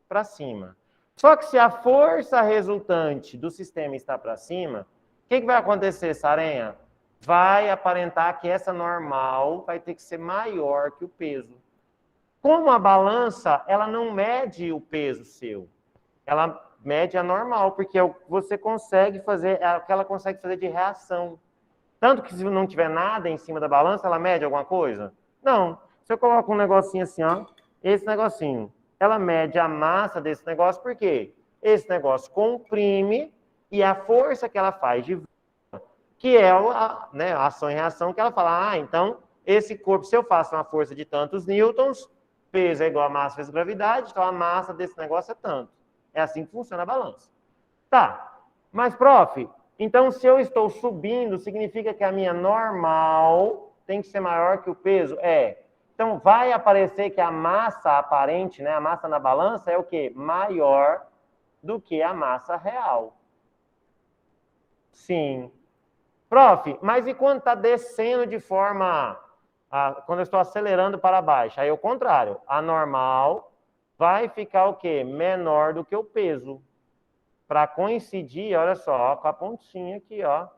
para cima. Só que se a força resultante do sistema está para cima, o que vai acontecer, Sarenha? Vai aparentar que essa normal vai ter que ser maior que o peso. Como a balança, ela não mede o peso seu. Ela mede a normal, porque você consegue fazer, é o que ela consegue fazer de reação. Tanto que se não tiver nada em cima da balança, ela mede alguma coisa? Não. Se eu coloco um negocinho assim, ó, esse negocinho, ela mede a massa desse negócio, por quê? Esse negócio comprime e a força que ela faz de que é a ação e reação, que ela fala, então, esse corpo, se eu faço uma força de tantos newtons, peso é igual a massa vezes gravidade, então a massa desse negócio é tanto. É assim que funciona a balança. Tá, mas, prof, então se eu estou subindo, significa que a minha normal tem que ser maior que o peso? É. Então, vai aparecer que a massa aparente, né, a massa na balança é o quê? Maior do que a massa real. Sim. Prof, mas e quando está descendo de forma... quando eu estou acelerando para baixo? Aí é o contrário. A normal vai ficar o quê? Menor do que o peso. Para coincidir, olha só, com a pontinha aqui, ó.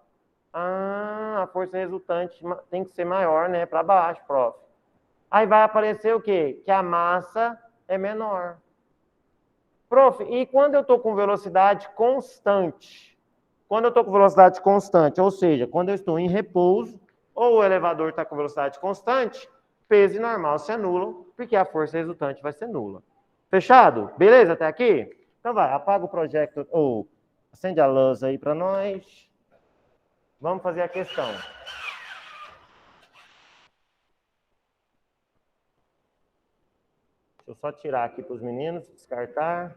A força resultante tem que ser maior, né? Para baixo, prof. Aí vai aparecer o quê? Que a massa é menor. Prof, e quando eu estou com velocidade constante? Quando eu estou com velocidade constante, ou seja, quando eu estou em repouso, ou o elevador está com velocidade constante, peso e normal se anulam, porque a força resultante vai ser nula. Fechado? Beleza até aqui? Então vai, apaga o projector, ou acende a luz aí para nós. Vamos fazer a questão. Deixa eu só tirar aqui para os meninos, descartar.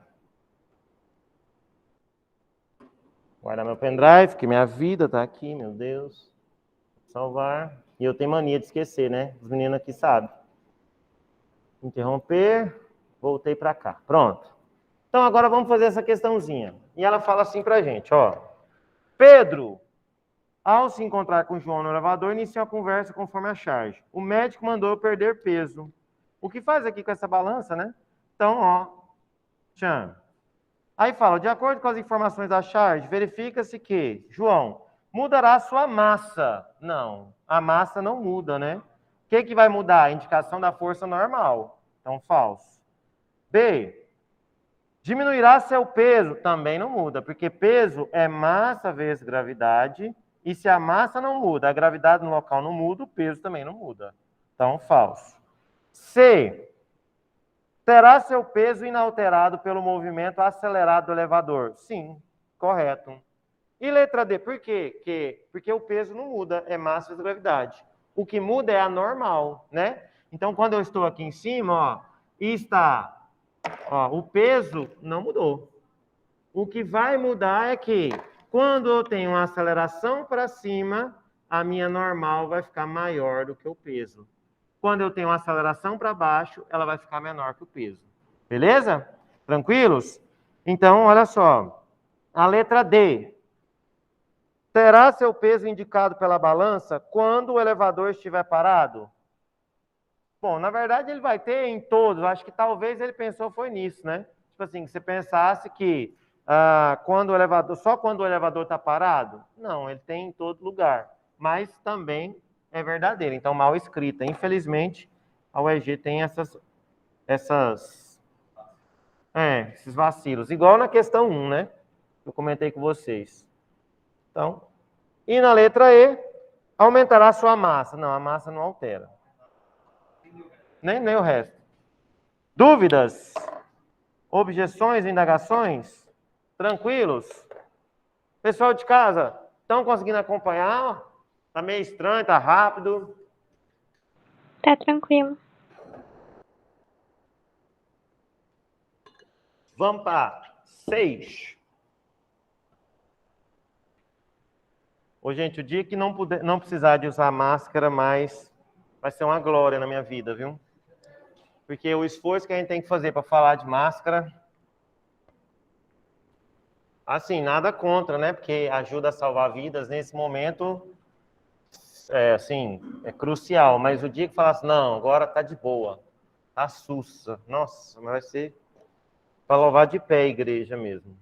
Guardar meu pendrive, que minha vida tá aqui, meu Deus. Salvar. E eu tenho mania de esquecer, né? Os meninos aqui sabem. Interromper. Voltei para cá. Pronto. Então agora vamos fazer essa questãozinha. E ela fala assim pra gente, ó. Pedro, ao se encontrar com João no elevador, iniciou a conversa conforme a charge. O médico mandou eu perder peso. O que faz aqui com essa balança, né? Então, ó. Tchan. Aí fala, de acordo com as informações da charge, verifica-se que, João, mudará a sua massa. Não, a massa não muda, né? O que vai mudar? A indicação da força normal. Então, falso. B, diminuirá seu peso. Também não muda, porque peso é massa vezes gravidade. E se a massa não muda, a gravidade no local não muda, o peso também não muda. Então, falso. C, terá seu peso inalterado pelo movimento acelerado do elevador? Sim, correto. E letra D, por quê? Porque o peso não muda, é massa vezes gravidade. O que muda é a normal, né? Então, quando eu estou aqui em cima, ó, e está, ó, o peso não mudou. O que vai mudar é que, quando eu tenho uma aceleração para cima, a minha normal vai ficar maior do que o peso. Quando eu tenho uma aceleração para baixo, ela vai ficar menor que o peso. Beleza? Tranquilos? Então, olha só. A letra D. Terá seu peso indicado pela balança quando o elevador estiver parado? Bom, na verdade ele vai ter em todos. Acho que talvez ele pensou foi nisso, né? Tipo assim, que você pensasse que só quando o elevador está parado? Não, ele tem em todo lugar. Mas também é verdadeiro. Então, mal escrita. Infelizmente, a UEG tem esses vacilos. Igual na questão 1, né? Eu comentei com vocês. Então, e na letra E, aumentará a sua massa. Não, a massa não altera. Nem o resto. Dúvidas? Objeções, indagações? Tranquilos? Pessoal de casa, estão conseguindo acompanhar? Tá meio estranho, tá rápido? Tá tranquilo. Vamos para 6. Ô, gente, o dia que não precisar de usar máscara mais, vai ser uma glória na minha vida, viu? Porque o esforço que a gente tem que fazer para falar de máscara, assim, nada contra, né? Porque ajuda a salvar vidas nesse momento, é crucial. Mas o dia que falar assim, não, agora tá de boa, tá sussa. Nossa, mas vai ser para louvar de pé a igreja mesmo.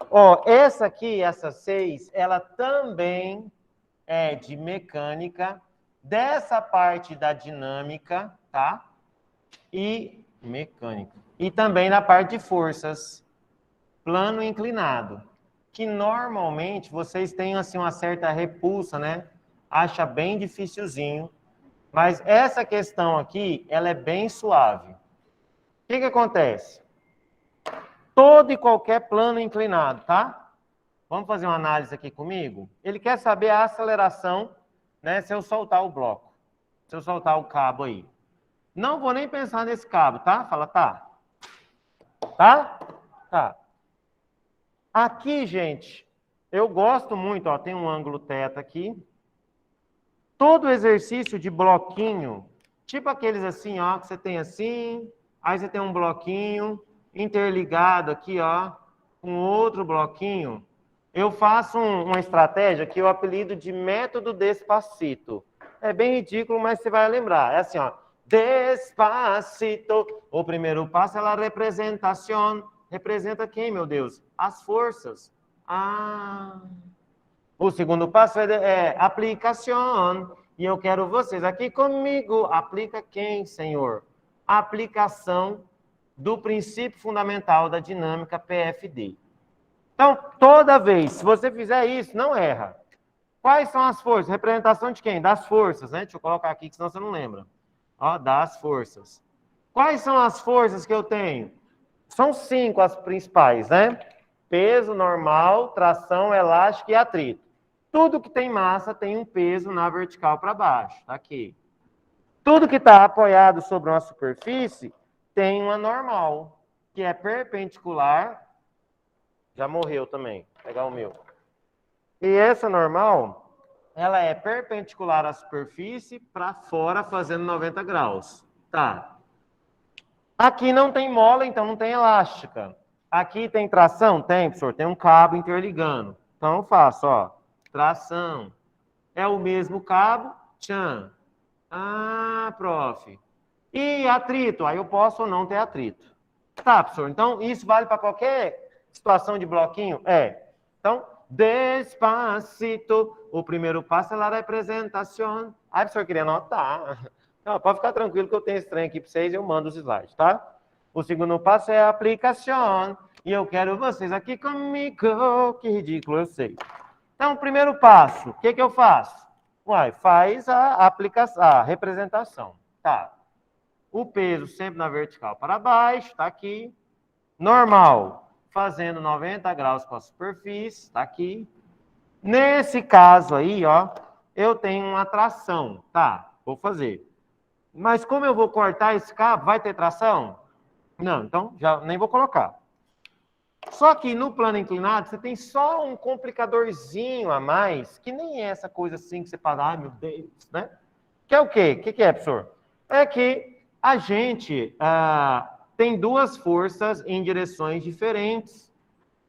Ó, essa aqui, essa 6, ela também é de mecânica, dessa parte da dinâmica, tá? E mecânica. E também na parte de forças, plano inclinado, que normalmente vocês têm assim uma certa repulsa, né? Acha bem dificilzinho, mas essa questão aqui, ela é bem suave. O que acontece? Todo e qualquer plano inclinado, tá? Vamos fazer uma análise aqui comigo? Ele quer saber a aceleração, né? Se eu soltar o bloco, se eu soltar o cabo aí. Não vou nem pensar nesse cabo, tá? Fala, tá. Tá? Tá. Aqui, gente, eu gosto muito, ó, tem um ângulo θ aqui. Todo exercício de bloquinho, tipo aqueles assim, ó, que você tem assim, aí você tem um bloquinho interligado aqui, ó, com outro bloquinho. Eu faço uma estratégia que eu apelido de método Despacito. É bem ridículo, mas você vai lembrar. É assim, ó. Despacito. O primeiro passo é a representação. Representa quem, meu Deus? As forças. Ah. O segundo passo é aplicação. E eu quero vocês aqui comigo. Aplica quem, Senhor? A aplicação do princípio fundamental da dinâmica PFD. Então, toda vez, se você fizer isso, não erra. Quais são as forças? Representação de quem? Das forças, né? Deixa eu colocar aqui, que senão você não lembra. Ó, das forças. Quais são as forças que eu tenho? São 5 as principais, né? Peso normal, tração, elástico e atrito. Tudo que tem massa tem um peso na vertical para baixo. Tá aqui. Tudo que está apoiado sobre uma superfície tem uma normal, que é perpendicular. Já morreu também. Vou pegar o meu. E essa normal, ela é perpendicular à superfície para fora, fazendo 90 graus. Tá. Aqui não tem mola, então não tem elástica. Aqui tem tração? Tem, professor. Tem um cabo interligando. Então eu faço, ó. Tração. É o mesmo cabo. Tchan. Ah, prof. E atrito? Aí eu posso ou não ter atrito. Tá, professor. Então isso vale para qualquer situação de bloquinho? É. Então, despacito. O primeiro passo é a representação. Aí, professor, queria anotar. Não, pode ficar tranquilo que eu tenho esse trem aqui para vocês e eu mando os slides, tá? O segundo passo é a aplicação. E eu quero vocês aqui comigo. Que ridículo, eu sei. Então, o primeiro passo, o que eu faço? Uai, faz a aplicação, a representação. Tá. O peso sempre na vertical para baixo, tá aqui. Normal, fazendo 90 graus com a superfície, tá aqui. Nesse caso aí, ó, eu tenho uma tração. Tá, vou fazer. Mas como eu vou cortar esse cabo, vai ter tração? Não, então já nem vou colocar. Só que no plano inclinado, você tem só um complicadorzinho a mais, que nem é essa coisa assim que você fala, ai meu Deus, né? Que é o quê? O que é, professor? É que a gente tem duas forças em direções diferentes.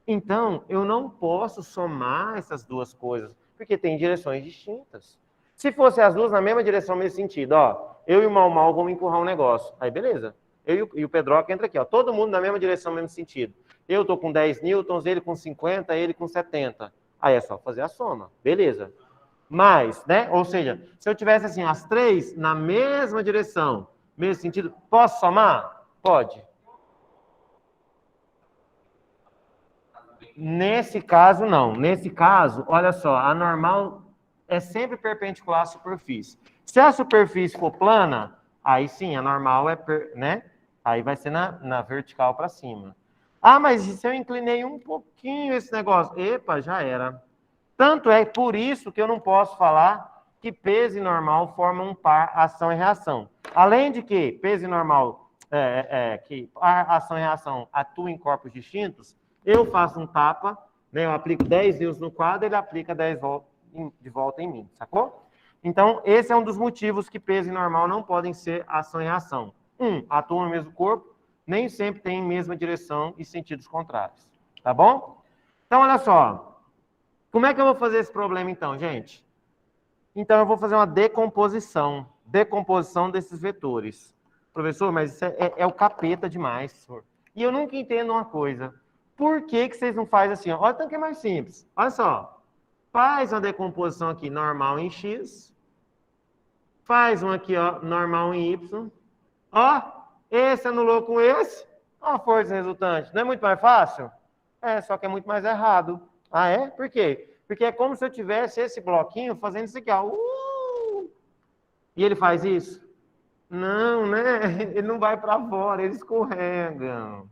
Então, eu não posso somar essas duas coisas, porque tem direções distintas. Se fossem as duas na mesma direção, no mesmo sentido, ó, eu e o Mal vamos empurrar um negócio. Aí, beleza. Eu e o Pedroca entra aqui, ó, todo mundo na mesma direção, no mesmo sentido. Eu tô com 10 newtons, ele com 50, ele com 70. Aí é só fazer a soma. Beleza. Mas, né? Ou seja, se eu tivesse assim, as três na mesma direção, mesmo sentido, posso somar? Pode. Nesse caso, não. Nesse caso, olha só, a normal é sempre perpendicular à superfície. Se a superfície for plana, aí sim, a normal é, né? Aí vai ser na vertical para cima. Ah, mas se eu inclinei um pouquinho esse negócio? Epa, já era. Tanto é por isso que eu não posso falar que peso e normal formam um par ação e reação. Além de que peso e normal, que par ação e reação atuam em corpos distintos, eu faço um tapa, né, eu aplico 10 newtons no quadro, ele aplica 10 de volta em mim, sacou? Então, esse é um dos motivos que peso e normal não podem ser ação e reação. Atuam no mesmo corpo, nem sempre tem mesma direção e sentidos contrários. Tá bom? Então, olha só. Como é que eu vou fazer esse problema, então, gente? Então, eu vou fazer uma decomposição. Decomposição desses vetores. Professor, mas isso é o capeta demais, senhor. E eu nunca entendo uma coisa. Por que vocês não fazem assim? Olha o tanto que é mais simples. Olha só. Faz uma decomposição aqui normal em X. Faz um aqui, ó, normal em Y. Ó, esse anulou com esse. Ó a força resultante. Não é muito mais fácil? É, só que é muito mais errado. Ah, é? Por quê? Porque é como se eu tivesse esse bloquinho fazendo isso aqui, ó. E ele faz isso? Não, né? Ele não vai para fora, ele escorrega.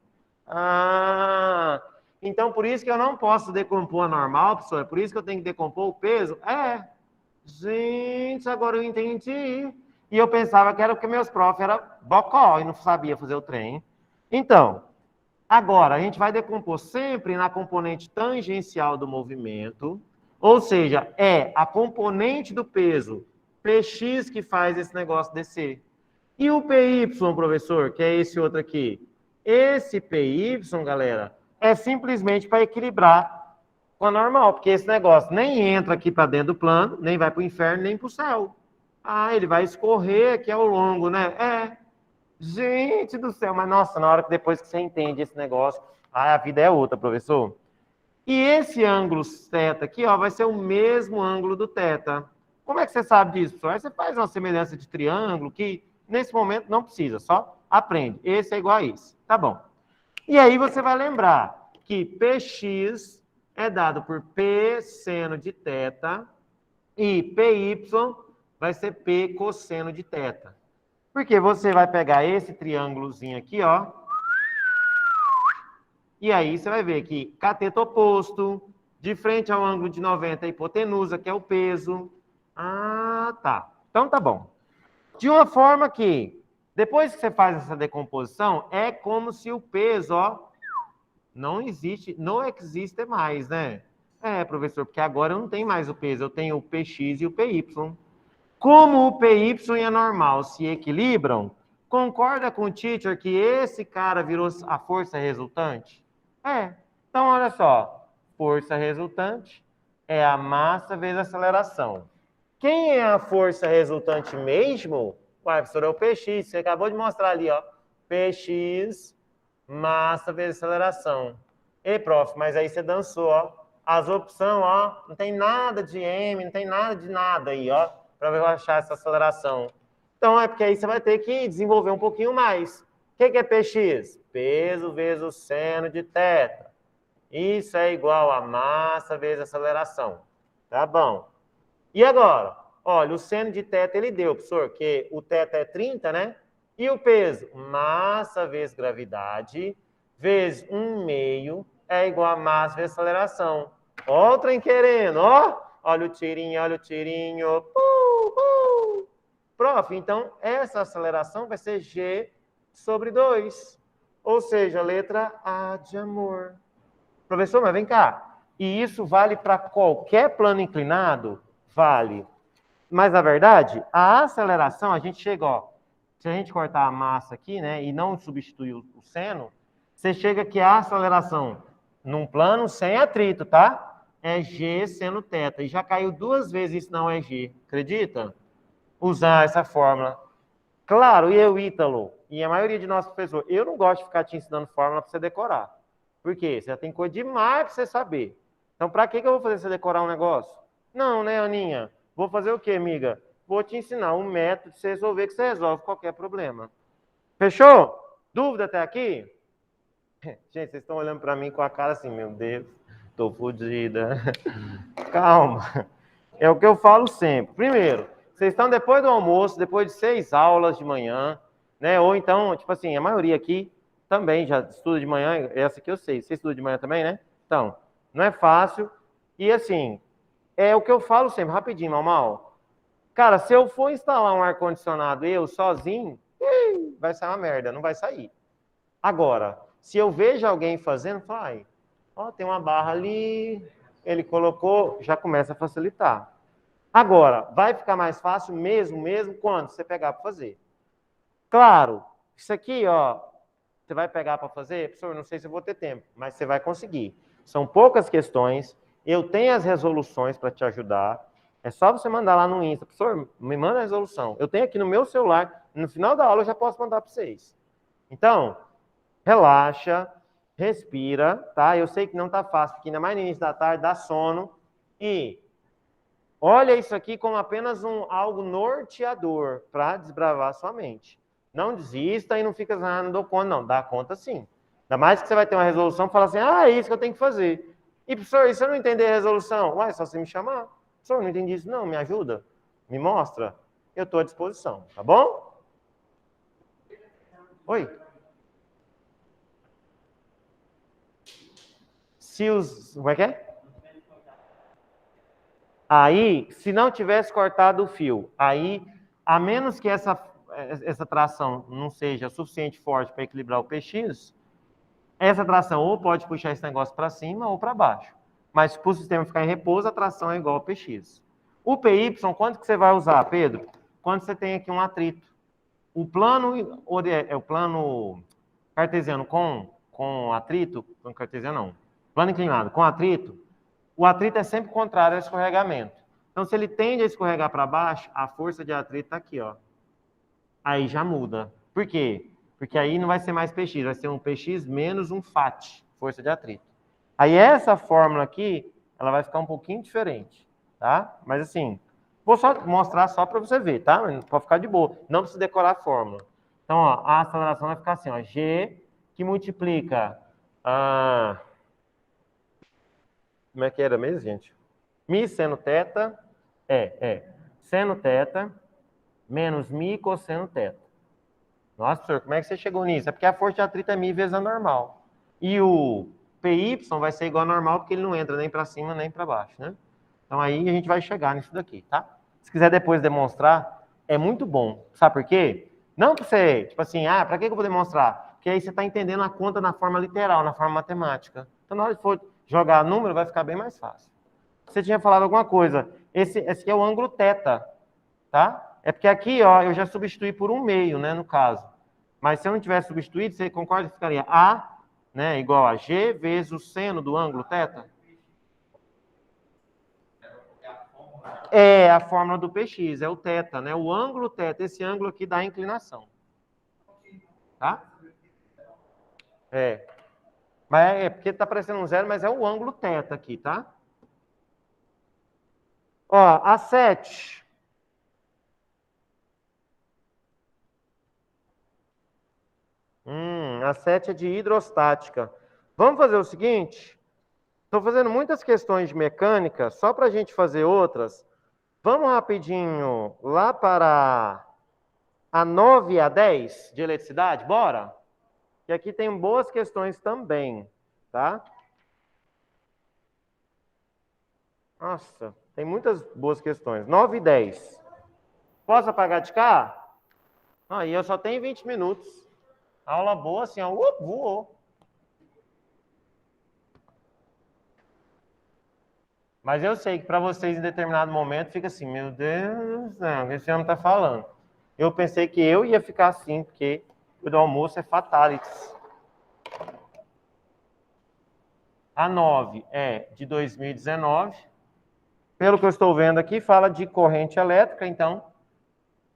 Ah, então por isso que eu não posso decompor a normal, professor. É por isso que eu tenho que decompor o peso? É. Gente, agora eu entendi. E eu pensava que era porque meus profs eram bocó e não sabia fazer o trem. Então, agora a gente vai decompor sempre na componente tangencial do movimento, ou seja, é a componente do peso, Px, que faz esse negócio descer. E o Py, professor, que é esse outro aqui? Esse Py, galera, é simplesmente para equilibrar com a normal, porque esse negócio nem entra aqui para dentro do plano, nem vai para o inferno, nem para o céu. Ah, ele vai escorrer aqui ao longo, né? É. Gente do céu, mas nossa, na hora que depois que você entende esse negócio, a vida é outra, professor. E esse ângulo θ aqui, ó, vai ser o mesmo ângulo do θ. Como é que você sabe disso, professor? Aí você faz uma semelhança de triângulo que, nesse momento, não precisa, só aprende. Esse é igual a esse. Tá bom. E aí você vai lembrar que Px é dado por P seno de θ e Py vai ser P cosseno de θ. Porque você vai pegar esse triângulozinho aqui, ó. E aí você vai ver que cateto oposto, de frente ao ângulo de 90, a hipotenusa, que é o peso. Ah, tá. Então tá bom. De uma forma que, depois que você faz essa decomposição, é como se o peso, ó, não existe mais, né? É, professor, porque agora eu não tenho mais o peso, eu tenho o PX e o PY. Como o PY e a normal se equilibram, concorda com o teacher que esse cara virou a força resultante? É. Então, olha só. Força resultante é a massa vezes a aceleração. Quem é a força resultante mesmo? Ué, professor, é o PX. Você acabou de mostrar ali, ó. PX, massa vezes aceleração. E, prof, mas aí você dançou, ó. As opções, ó, não tem nada de M, não tem nada de nada aí, ó, para eu achar essa aceleração. Então, é porque aí você vai ter que desenvolver um pouquinho mais. O que é PX? Peso vezes o seno de θ. Isso é igual a massa vezes aceleração. Tá bom. E agora? Olha, o seno de θ ele deu, professor, que o θ é 30, né? E o peso? Massa vezes gravidade vezes 1/2 é igual a massa vezes aceleração. Ó o trem querendo, ó. Olha o tirinho, olha o tirinho. Prof, então essa aceleração vai ser G sobre 2. Ou seja, letra A de amor. Professor, mas vem cá. E isso vale para qualquer plano inclinado? Vale. Mas, na verdade, a aceleração, a gente chega, ó, se a gente cortar a massa aqui, né, e não substituir o seno, você chega que a aceleração num plano sem atrito, tá? É G seno θ. E já caiu 2 vezes isso não é G. Acredita? Usar essa fórmula. Claro, e eu, Ítalo, e a maioria de nós professores, eu não gosto de ficar te ensinando fórmula para você decorar. Por quê? Você já tem coisa demais para você saber. Então, para que eu vou fazer você decorar um negócio? Não, né, Aninha? Vou fazer o quê, amiga? Vou te ensinar um método de você resolver que você resolve qualquer problema. Fechou? Dúvida até aqui? Gente, vocês estão olhando para mim com a cara assim, meu Deus, tô fodida. Calma. É o que eu falo sempre. Primeiro, vocês estão depois do almoço, depois de 6 aulas de manhã, né? Ou então, tipo assim, a maioria aqui também já estuda de manhã, essa aqui eu sei. Você estuda de manhã também, né? Então, não é fácil. E assim, é o que eu falo sempre, rapidinho, mal. Cara, se eu for instalar um ar-condicionado eu sozinho, vai sair uma merda, não vai sair. Agora, se eu vejo alguém fazendo, fala, ó, tem uma barra ali, ele colocou, já começa a facilitar. Agora, vai ficar mais fácil mesmo quando você pegar para fazer. Claro, isso aqui, ó, você vai pegar para fazer, professor, não sei se eu vou ter tempo, mas você vai conseguir. São poucas questões, eu tenho as resoluções para te ajudar. É só você mandar lá no Insta, professor, me manda a resolução. Eu tenho aqui no meu celular, no final da aula eu já posso mandar para vocês. Então, relaxa, respira, tá? Eu sei que não tá fácil, porque ainda mais no início da tarde dá sono. E olha isso aqui como apenas algo norteador para desbravar sua mente. Não desista e não fica assim, não dou conta, não. Dá conta sim. Ainda mais que você vai ter uma resolução e fala assim, é isso que eu tenho que fazer. E, professor, e se eu não entender a resolução? Ué, é só você me chamar. Professor, não entendi isso não, me ajuda? Me mostra? Eu estou à disposição, tá bom? Oi? Como é que é? Aí, se não tivesse cortado o fio, aí, a menos que essa tração não seja suficiente forte para equilibrar o PX, essa tração ou pode puxar esse negócio para cima ou para baixo. Mas para o sistema ficar em repouso, a tração é igual ao PX. O PY, quanto que você vai usar, Pedro? Quando você tem aqui um atrito. O plano cartesiano com atrito, plano cartesiano não, plano inclinado com atrito, o atrito é sempre contrário ao escorregamento. Então, se ele tende a escorregar para baixo, a força de atrito está aqui, ó. Aí já muda. Por quê? Porque aí não vai ser mais PX, vai ser um PX menos um FAT, força de atrito. Aí essa fórmula aqui, ela vai ficar um pouquinho diferente, tá? Mas assim, vou só mostrar só para você ver, tá? Pode ficar de boa. Não precisa decorar a fórmula. Então, ó, a aceleração vai ficar assim, ó. G que multiplica como é que era mesmo, gente? Mi seno θ, seno θ menos mi cosseno θ. Nossa, professor, como é que você chegou nisso? É porque a força de atrito é mi vezes a normal. E o PY vai ser igual a normal, porque ele não entra nem para cima nem para baixo, né? Então aí a gente vai chegar nisso daqui, tá? Se quiser depois demonstrar, é muito bom. Sabe por quê? Não para você, tipo assim, para que eu vou demonstrar? Porque aí você está entendendo a conta na forma literal, na forma matemática. Então, na hora de for jogar número, vai ficar bem mais fácil. Você tinha falado alguma coisa. Esse aqui é o ângulo θ, tá? É porque aqui, ó, eu já substituí por 1/2, né, no caso. Mas se eu não tivesse substituído, você concorda que ficaria A, né, igual a G vezes o seno do ângulo θ? É a fórmula do PX, é o θ, né? O ângulo θ, esse ângulo aqui dá a inclinação. Tá? É. Mas é porque tá aparecendo um 0, mas é o ângulo θ aqui, tá? Ó, a 7. A 7 é de hidrostática. Vamos fazer o seguinte. Estou fazendo muitas questões de mecânica, só para a gente fazer outras. Vamos rapidinho lá para a 9 e a 10 de eletricidade, bora? E aqui tem boas questões também, tá? Nossa, tem muitas boas questões. 9 e 10. Posso apagar de cá? Aí eu só tenho 20 minutos. Aula boa, assim, ó, voou. Mas eu sei que para vocês, em determinado momento, fica assim, meu Deus do céu, o que esse homem está falando? Eu pensei que eu ia ficar assim, porque o do almoço é fatalities. A 9 é de 2019. Pelo que eu estou vendo aqui, fala de corrente elétrica, então,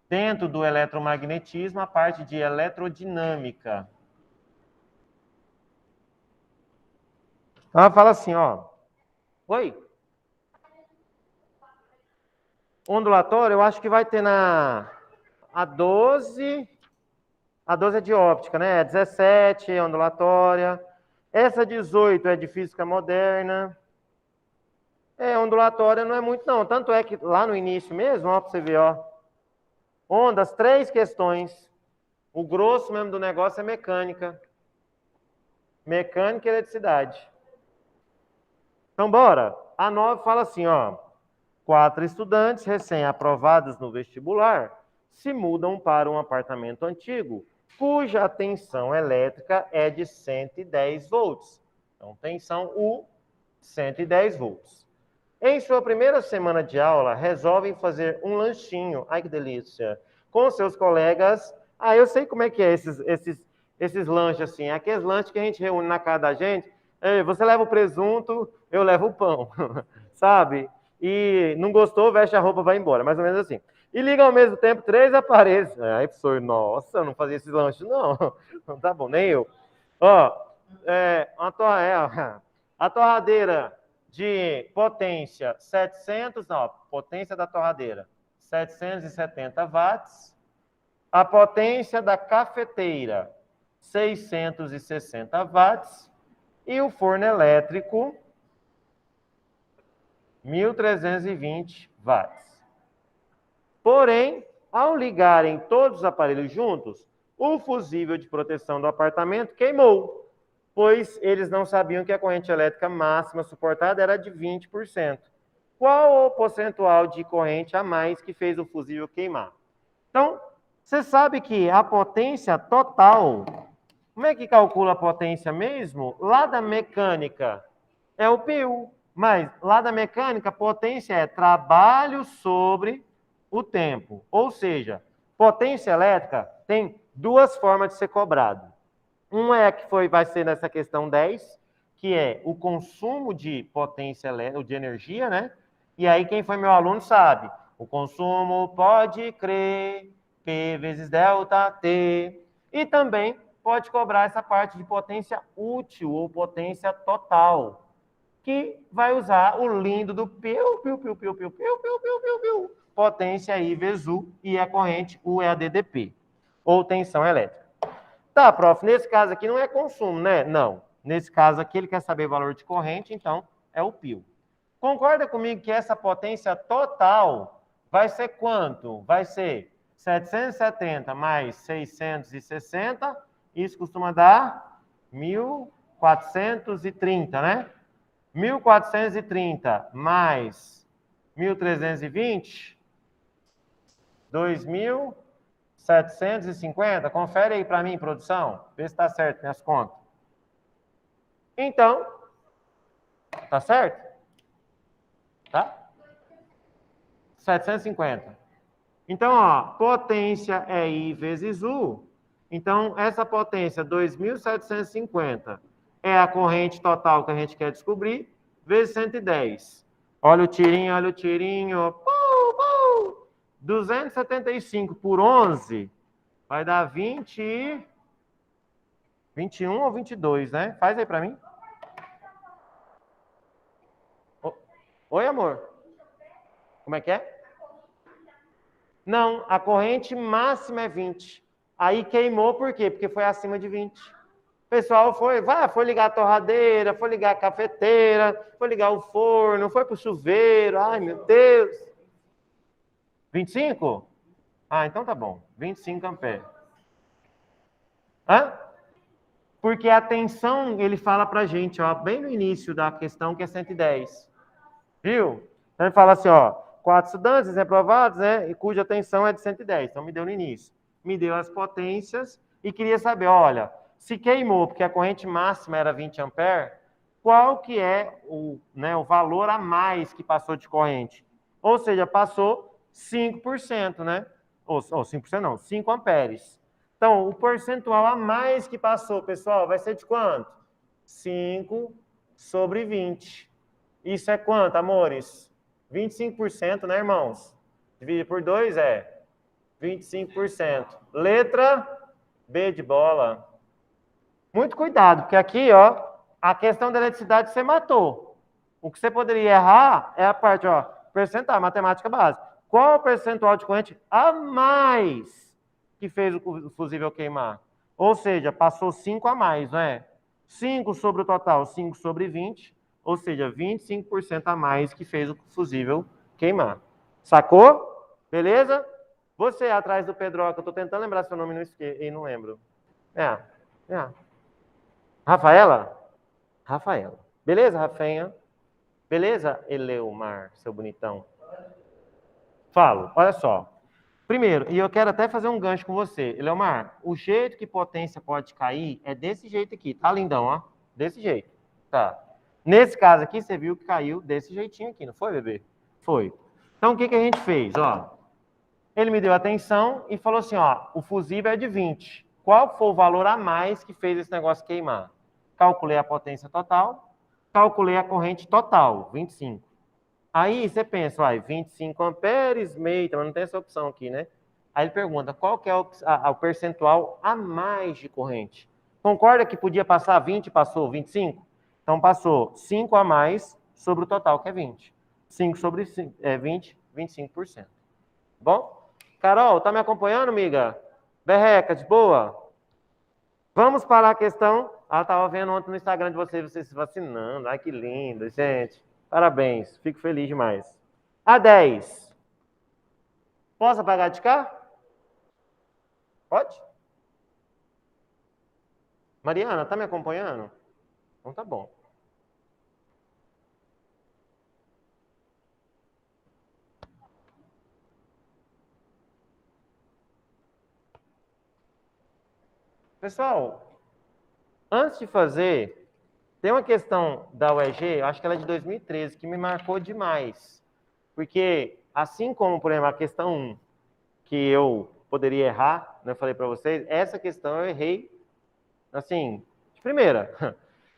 dentro do eletromagnetismo, a parte de eletrodinâmica. Ela fala assim, ó. Oi? Ondulatório, eu acho que vai ter na a 12. A 12 é de óptica, né? A 17 é ondulatória. Essa 18 é de física moderna. Ondulatória não é muito, não. Tanto é que lá no início mesmo, ó, pra você ver, ó. Ondas, 3 questões. O grosso mesmo do negócio é mecânica. Mecânica e eletricidade. Então, bora. A 9 fala assim, ó. 4 estudantes recém-aprovados no vestibular se mudam para um apartamento antigo, cuja tensão elétrica é de 110 volts. Então, tensão U, 110 volts. Em sua primeira semana de aula, resolvem fazer um lanchinho, ai que delícia, com seus colegas. Eu sei como é que é esses lanches assim, aqueles lanches que a gente reúne na casa da gente. Você leva o presunto, eu levo o pão, sabe? E não gostou, veste a roupa, vai embora, mais ou menos assim. E liga ao mesmo tempo 3 aparelhos. Aí, professor, nossa, eu não fazia esses lanches, não. Não tá bom, nem eu. Ó, a torradeira de potência 700, não, potência da torradeira, 770 watts. A potência da cafeteira, 660 watts. E o forno elétrico, 1.320 watts. Porém, ao ligarem todos os aparelhos juntos, o fusível de proteção do apartamento queimou, pois eles não sabiam que a corrente elétrica máxima suportada era de 20%. Qual o percentual de corrente a mais que fez o fusível queimar? Então, você sabe que a potência total, como é que calcula a potência mesmo? Lá da mecânica é o PU, mas lá da mecânica, potência é trabalho sobre o tempo. Ou seja, potência elétrica tem 2 formas de ser cobrado. Uma é que vai ser nessa questão 10, que é o consumo de potência elétrica, de energia, né? E aí quem foi meu aluno sabe, o consumo pode crer, P vezes delta T. E também pode cobrar essa parte de potência útil ou potência total, que vai usar o lindo do piu, piu, piu, piu, piu, piu, piu, piu, piu, piu. Potência I vezes U, e a corrente U é a DDP, ou tensão elétrica. Tá, prof, nesse caso aqui não é consumo, né? Não. Nesse caso aqui ele quer saber o valor de corrente, então é o π. Concorda comigo que essa potência total vai ser quanto? Vai ser 770 mais 660, isso costuma dar 1.430, né? 1.430 mais 1.320 2.750. Confere aí para mim, produção. Vê se está certo minhas contas. Então, tá certo? Tá? 750. Então, ó, potência é I vezes U. Então, essa potência, 2.750, é a corrente total que a gente quer descobrir, vezes 110. Olha o tirinho, olha o tirinho. 275 por 11 vai dar 20, 21 ou 22, né? Faz aí para mim. Oi, amor. Como é que é? Não, a corrente máxima é 20. Aí queimou por quê? Porque foi acima de 20. O pessoal foi ligar a torradeira, foi ligar a cafeteira, foi ligar o forno, foi pro chuveiro. Ai, meu Deus. 25? Ah, então tá bom. 25 amperes. Hã? Porque a tensão, ele fala pra gente, ó, bem no início da questão, que é 110. Viu? Então ele fala assim, ó, 4 estudantes reprovados, né, e cuja tensão é de 110. Então me deu no início. Me deu as potências e queria saber, olha, se queimou porque a corrente máxima era 20 amperes, qual que é o valor a mais que passou de corrente? Ou seja, passou 5%, né? Ou 5% não, 5 amperes. Então, o percentual a mais que passou, pessoal, vai ser de quanto? 5 sobre 20. Isso é quanto, amores? 25%, né, irmãos? Divide por 2 é 25%. Letra B de bola. Muito cuidado, porque aqui, ó, a questão da eletricidade você matou. O que você poderia errar é a parte, ó, percentual, matemática básica. Qual o percentual de corrente a mais que fez o fusível queimar? Ou seja, passou 5 a mais, não é? 5 sobre o total, 5 sobre 20, ou seja, 25% a mais que fez o fusível queimar. Sacou? Beleza? Você atrás do Pedroca, eu tô tentando lembrar seu nome e não lembro. É. Rafaela? Rafaela. Beleza, Rafinha? Beleza, Eleumar, seu bonitão? Falo, olha só. Primeiro, e eu quero até fazer um gancho com você. Eleumar, o jeito que potência pode cair é desse jeito aqui. Tá lindão, ó? Desse jeito. Tá. Nesse caso aqui, você viu que caiu desse jeitinho aqui, não foi, bebê? Foi. Então, o que a gente fez? Ó, ele me deu a tensão e falou assim, ó, o fusível é de 20. Qual foi o valor a mais que fez esse negócio queimar? Calculei a potência total, calculei a corrente total, 25. Aí você pensa, vai, 25 amperes, meio, mas não tem essa opção aqui, né? Aí ele pergunta, qual que é o percentual a mais de corrente? Concorda que podia passar 20 e passou 25? Então passou 5 a mais sobre o total, que é 20. 5 sobre 20, 25%. Bom? Carol, tá me acompanhando, amiga? Berreca, de boa? Vamos para a questão. Ela estava vendo ontem no Instagram de vocês se vacinando. Ai, que lindo, gente. Parabéns, fico feliz demais. A 10. Posso apagar de cá? Pode? Mariana, tá me acompanhando? Então tá bom. Pessoal, antes de fazer, tem uma questão da UEG, eu acho que ela é de 2013, que me marcou demais. Porque, assim como, por exemplo, a questão 1, que eu poderia errar, né, eu falei para vocês, essa questão eu errei, assim, de primeira.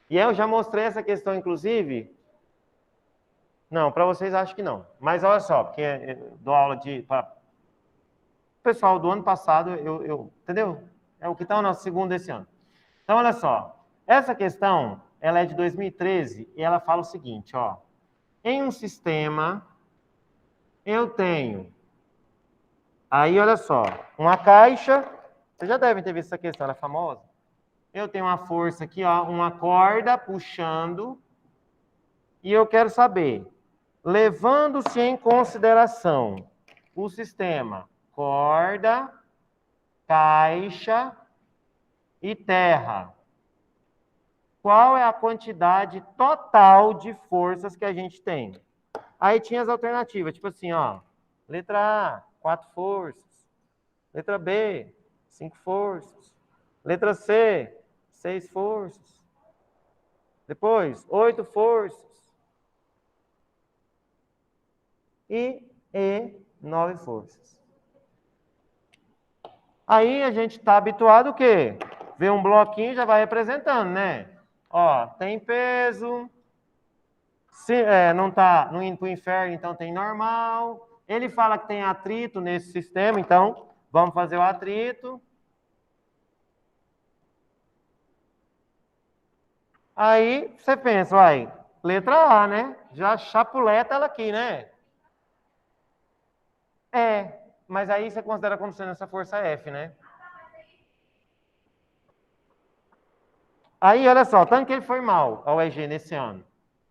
E eu já mostrei essa questão, inclusive. Não, para vocês acho que não. Mas olha só, porque eu dou aula para o pessoal do ano passado, entendeu? É o que está no segundo desse ano. Então, olha só. Essa questão, ela é de 2013 e ela fala o seguinte, ó. Em um sistema, eu tenho... Aí, olha só. Uma caixa... Vocês já devem ter visto essa questão, ela é famosa. Eu tenho uma força aqui, ó, uma corda puxando. E eu quero saber, levando-se em consideração o sistema corda, caixa e terra, qual é a quantidade total de forças que a gente tem? Aí tinha as alternativas, tipo assim, ó, letra A, 4 forças. Letra B, 5 forças. Letra C, 6 forças. Depois, 8 forças. E 9 forças. Aí a gente está habituado o quê? Ver um bloquinho já vai representando, né? Ó, tem peso. Se não está não indo para o inferno, então tem normal. Ele fala que tem atrito nesse sistema, então vamos fazer o atrito. Aí você pensa, vai, letra A, né? Já chapuleta ela aqui, né? Mas aí você considera como sendo essa força F, né? Aí, olha só, tanto que ele foi mal ao EG nesse ano.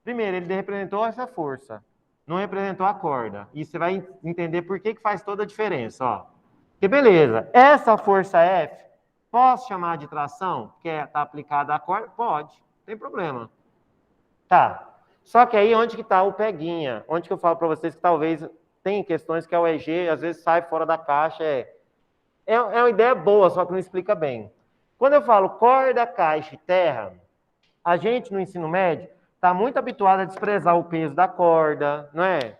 Primeiro, ele representou essa força, não representou a corda. E você vai entender por que faz toda a diferença, ó. Porque beleza, essa força F, posso chamar de tração, que está aplicada à corda? Pode, não tem problema. Tá. Só que aí, onde que está o peguinha? Onde que eu falo para vocês que talvez tem questões que é o EG, às vezes sai fora da caixa, é uma ideia boa, só que não explica bem. Quando eu falo corda, caixa e terra, a gente no ensino médio está muito habituado a desprezar o peso da corda, não é?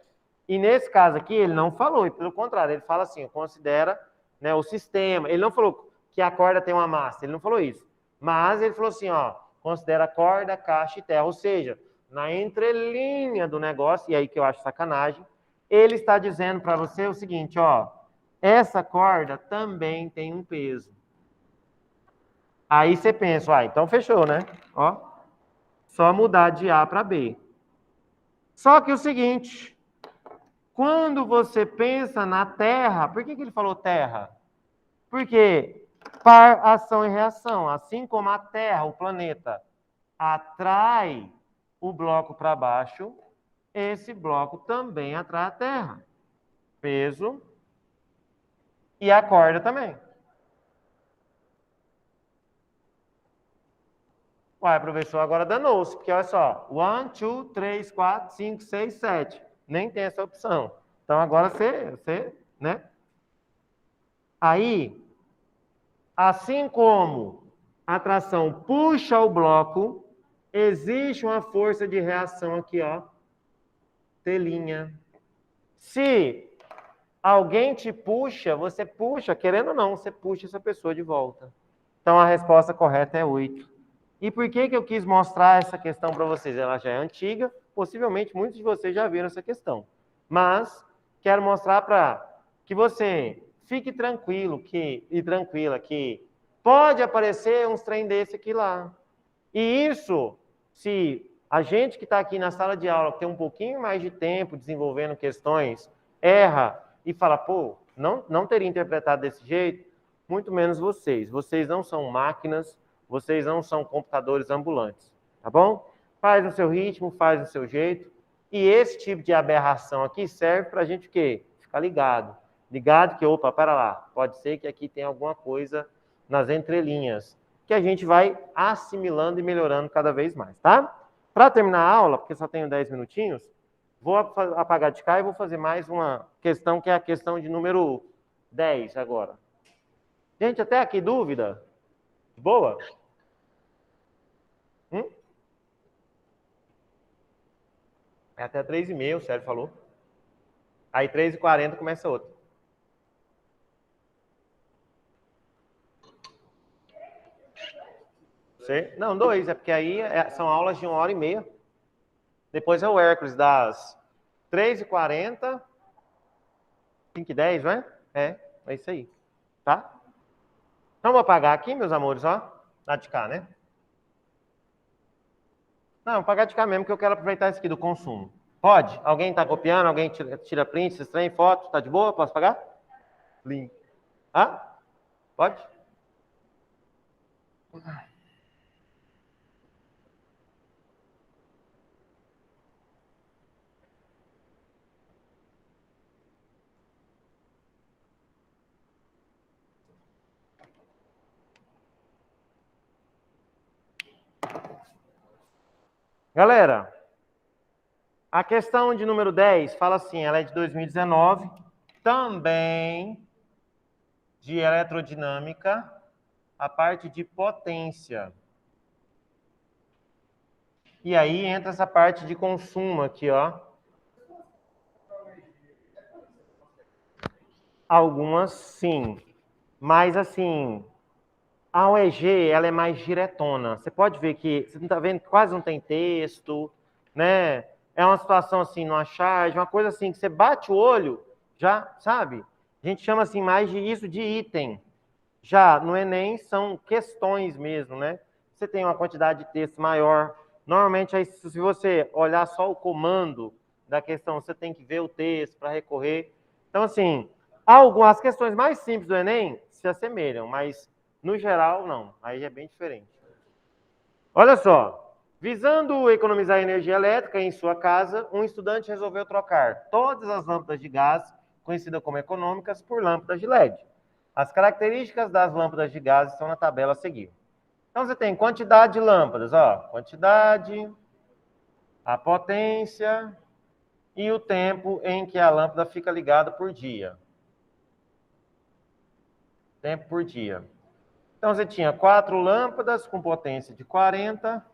E nesse caso aqui, ele não falou, e pelo contrário, ele fala assim, considera, né, o sistema. Ele não falou que a corda tem uma massa, ele não falou isso. Mas ele falou assim, ó, considera corda, caixa e terra. Ou seja, na entrelinha do negócio, e aí que eu acho sacanagem, ele está dizendo para você o seguinte, ó, essa corda também tem um peso. Aí você pensa, então fechou, né? Ó, só mudar de A para B. Só que o seguinte, quando você pensa na Terra, por que ele falou Terra? Porque par, ação e reação, assim como a Terra, o planeta, atrai o bloco para baixo, esse bloco também atrai a Terra. Peso e a corda também. Uai, professor, agora danou-se, porque olha só, 1, 2, 3, 4, 5, 6, 7. Nem tem essa opção. Então agora você, né? Aí, assim como a tração puxa o bloco, existe uma força de reação aqui, ó. Telinha. Se alguém te puxa, você puxa, querendo ou não, você puxa essa pessoa de volta. Então a resposta correta é 8. E por que eu quis mostrar essa questão para vocês? Ela já é antiga, possivelmente muitos de vocês já viram essa questão. Mas quero mostrar para que você fique tranquilo e tranquila que pode aparecer uns trem desse aqui lá. E isso, se a gente que está aqui na sala de aula, que tem um pouquinho mais de tempo desenvolvendo questões, erra e fala, pô, não teria interpretado desse jeito, muito menos vocês. Vocês não são máquinas, vocês não são computadores ambulantes, tá bom? Faz no seu ritmo, faz no seu jeito. E esse tipo de aberração aqui serve para a gente o quê? Ficar ligado. Ligado que, opa, para lá, pode ser que aqui tem alguma coisa nas entrelinhas, que a gente vai assimilando e melhorando cada vez mais, tá? Para terminar a aula, porque só tenho 10 minutinhos, vou apagar de cá e vou fazer mais uma questão, que é a questão de número 10 agora. Gente, até aqui dúvida? Boa? É até 3h30, o Sérgio falou. Aí 3h40 começa outra. Não, 2, é porque aí são aulas de 1h30. Depois é o Hércules das 3h40, 5h10, não é? É isso aí. Tá? Então, vou apagar aqui, meus amores, ó. Lá de cá, né? Não, vou apagar de cá mesmo, que eu quero aproveitar isso aqui do consumo. Pode? Alguém está copiando? Alguém tira print, se estranha, foto? Tá de boa? Posso pagar? Link. Ah? Pode? Galera, a questão de número 10 fala assim, ela é de 2019, também de eletrodinâmica a parte de potência. E aí entra essa parte de consumo aqui, ó. Algumas sim, mas assim, a OEG ela é mais diretona. Você pode ver que, você não está vendo que quase não tem texto, né? É uma situação assim, numa charge, uma coisa assim, que você bate o olho, já, sabe? A gente chama assim mais de isso de item. Já no Enem são questões mesmo, né? Você tem uma quantidade de texto maior. Normalmente, aí, se você olhar só o comando da questão, você tem que ver o texto para recorrer. Então, assim, algumas questões mais simples do Enem se assemelham, mas no geral, não. Aí é bem diferente. Olha só. Visando economizar energia elétrica em sua casa, um estudante resolveu trocar todas as lâmpadas de gás, conhecidas como econômicas, por lâmpadas de LED. As características das lâmpadas de gás estão na tabela a seguir. Então, você tem quantidade de lâmpadas, ó. Quantidade, a potência e o tempo em que a lâmpada fica ligada por dia. Tempo por dia. Então, você tinha 4 lâmpadas com potência de 40,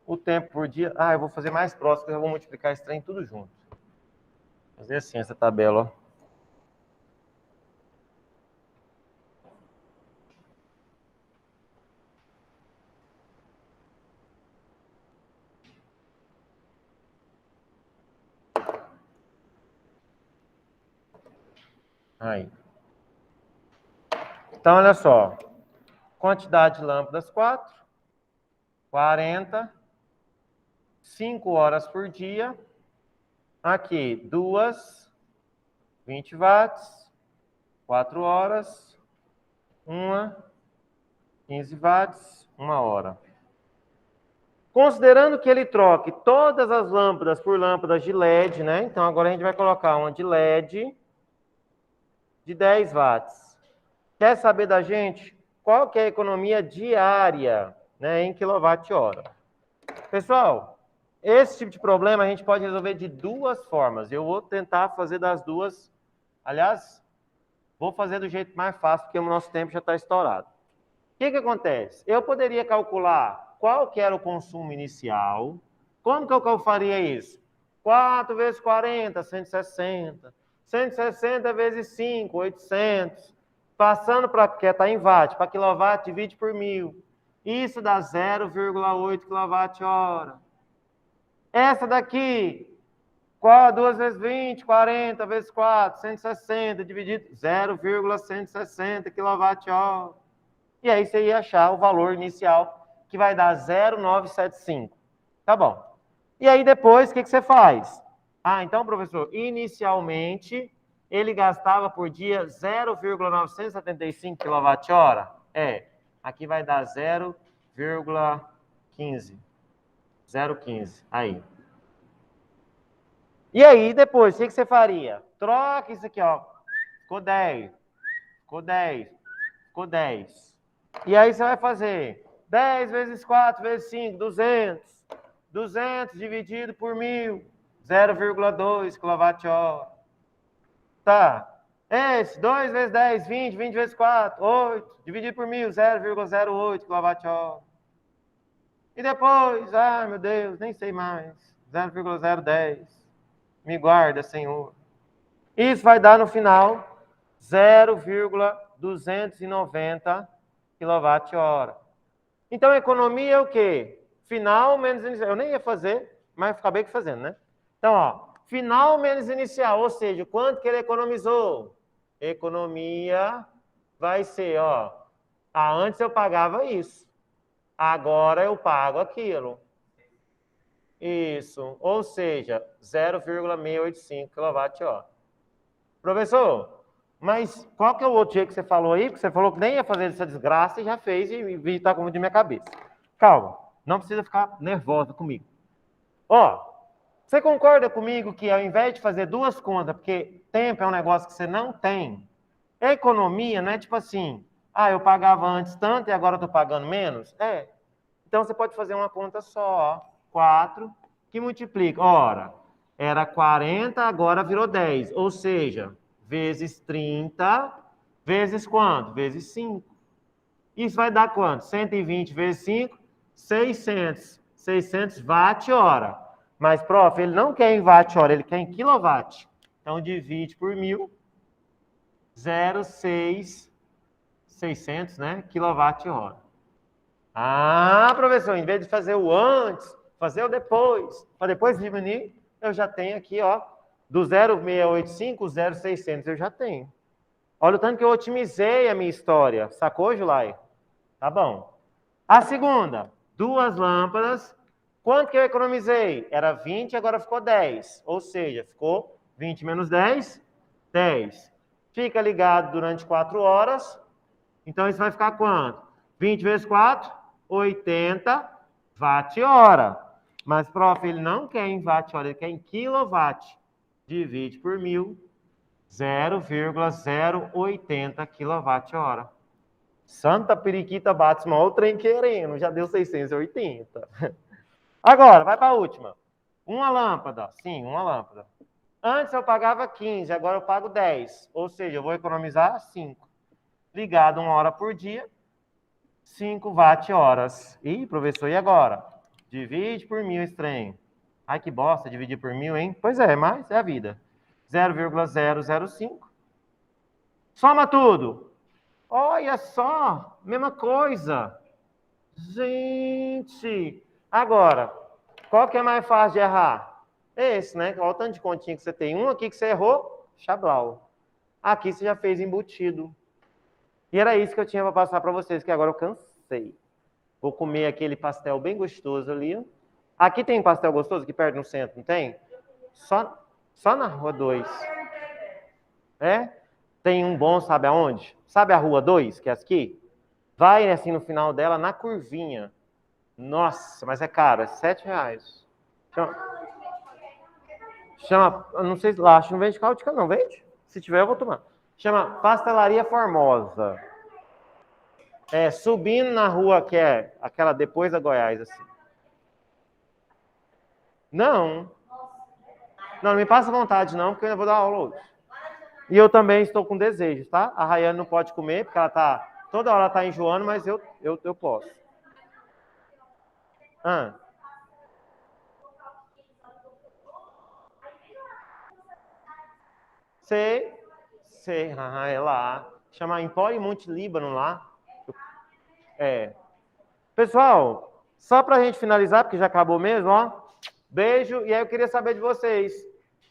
o tempo por dia... Ah, eu vou fazer mais próximo, porque eu vou multiplicar esse trem tudo junto. Vou fazer assim, essa tabela, ó. Aí. Então, olha só. Quantidade de lâmpadas, 4. 40. 5 horas por dia. Aqui, 2. 20 watts. 4 horas. 1. 15 watts. 1 hora. Considerando que ele troque todas as lâmpadas por lâmpadas de LED, né? Então, agora a gente vai colocar uma de LED de 10 watts. Quer saber da gente qual que é a economia diária, né, em quilowatt-hora? Pessoal, esse tipo de problema a gente pode resolver de duas formas. Eu vou tentar fazer das duas. Aliás, vou fazer do jeito mais fácil, porque o nosso tempo já está estourado. O que acontece? Eu poderia calcular qual que era o consumo inicial. Como que eu faria isso? 4 vezes 40, 160. 160 vezes 5, 800. Passando para, porque está em watt, para quilowatt, divide por 1000. Isso dá 0,8 kWh. Essa daqui, 2 vezes 20, 40 vezes 4, 160, dividido 0,160 kWh. E aí você ia achar o valor inicial, que vai dar 0,975. Tá bom. E aí depois, o que você faz? Ah, então, professor, inicialmente, ele gastava por dia 0,975 kWh? É. Aqui vai dar 0,15. 0,15. Aí. E aí, depois, o que você faria? Troca isso aqui, ó. Ficou 10. Ficou 10. Ficou 10. E aí você vai fazer 10 vezes 4 vezes 5, 200. 200 dividido por 1000, 0,2 kWh. Tá. Esse, 2 vezes 10, 20, 20 vezes 4, 8. Dividido por 1000, 0,08 kWh. E depois, meu Deus, nem sei mais. 0,010. Me guarda, Senhor. Isso vai dar no final 0,290 kWh. Então, a economia é o quê? Final menos inicial. Eu nem ia fazer, mas acabei fazendo, né? Então, ó, final menos inicial, ou seja, quanto que ele economizou? Economia vai ser, ó, antes eu pagava isso, agora eu pago aquilo. Isso, ou seja, 0,685 kWh. Professor, mas qual que é o outro jeito que você falou aí? Porque você falou que nem ia fazer essa desgraça e já fez e está com muito de minha cabeça. Calma, não precisa ficar nervosa comigo. Ó, você concorda comigo que ao invés de fazer duas contas, porque tempo é um negócio que você não tem, a economia não é tipo assim, eu pagava antes tanto e agora estou pagando menos? É. Então você pode fazer uma conta só, ó, 4, que multiplica. Ora, era 40, agora virou 10, ou seja, vezes 30, vezes quanto? Vezes 5. Isso vai dar quanto? 120 vezes 5, 600. 600 watt-hora. Mas, prof, ele não quer em watt-hora, ele quer em quilowatt. Então, divide por 1.000, 0,600, né? Quilowatt-hora. Ah, professor, em vez de fazer o antes, fazer o depois, para depois diminuir, eu já tenho aqui, ó, do 0,685, o 0,600 eu já tenho. Olha o tanto que eu otimizei a minha história. Sacou, Julai? Tá bom. A segunda, 2 lâmpadas. Quanto que eu economizei? Era 20, agora ficou 10. Ou seja, ficou 20 menos 10, 10. Fica ligado durante 4 horas. Então, isso vai ficar quanto? 20 vezes 4, 80 watt-hora. Mas, prof, ele não quer em watt-hora, ele quer em quilowatt. Divide por 1.000, 0,080 kWh. Santa periquita Batsman, olha o trem querendo, já deu 680. Agora, vai para a última. Uma lâmpada, sim, uma lâmpada. Antes eu pagava 15, agora eu pago 10. Ou seja, eu vou economizar 5. Ligado 1 hora por dia, 5 watt-horas. Ih, professor, e agora? Divide por 1.000 esse trem. Ai, que bosta, dividir por 1.000, hein? Pois é, mas é a vida. 0,005. Soma tudo. Olha só, mesma coisa. Gente, agora, qual que é mais fácil de errar? Esse, né? Olha o tanto de continha que você tem. Um aqui que você errou, chablau. Aqui você já fez embutido. E era isso que eu tinha para passar para vocês, que agora eu cansei. Vou comer aquele pastel bem gostoso ali. Aqui tem pastel gostoso, aqui perto no centro, não tem? Só na Rua 2. É? Tem um bom, sabe aonde? Sabe a Rua 2, que é aqui? Vai assim no final dela, na curvinha. Nossa, mas é caro, é R$7. Chama, não sei lá, acho que não vende cáutica, não vende? Se tiver, eu vou tomar. Chama Pastelaria Formosa. É, subindo na rua que é aquela depois da Goiás, assim. Não. Não me passa vontade, não, porque eu ainda vou dar aula hoje. E eu também estou com desejos, tá? A Rayane não pode comer, porque ela tá. Toda hora ela tá enjoando, mas eu posso. Ah. Sei. Ah, é lá. Chama Empório Monte Líbano lá. É. Pessoal, só pra gente finalizar, porque já acabou mesmo, ó. Beijo. E aí eu queria saber de vocês.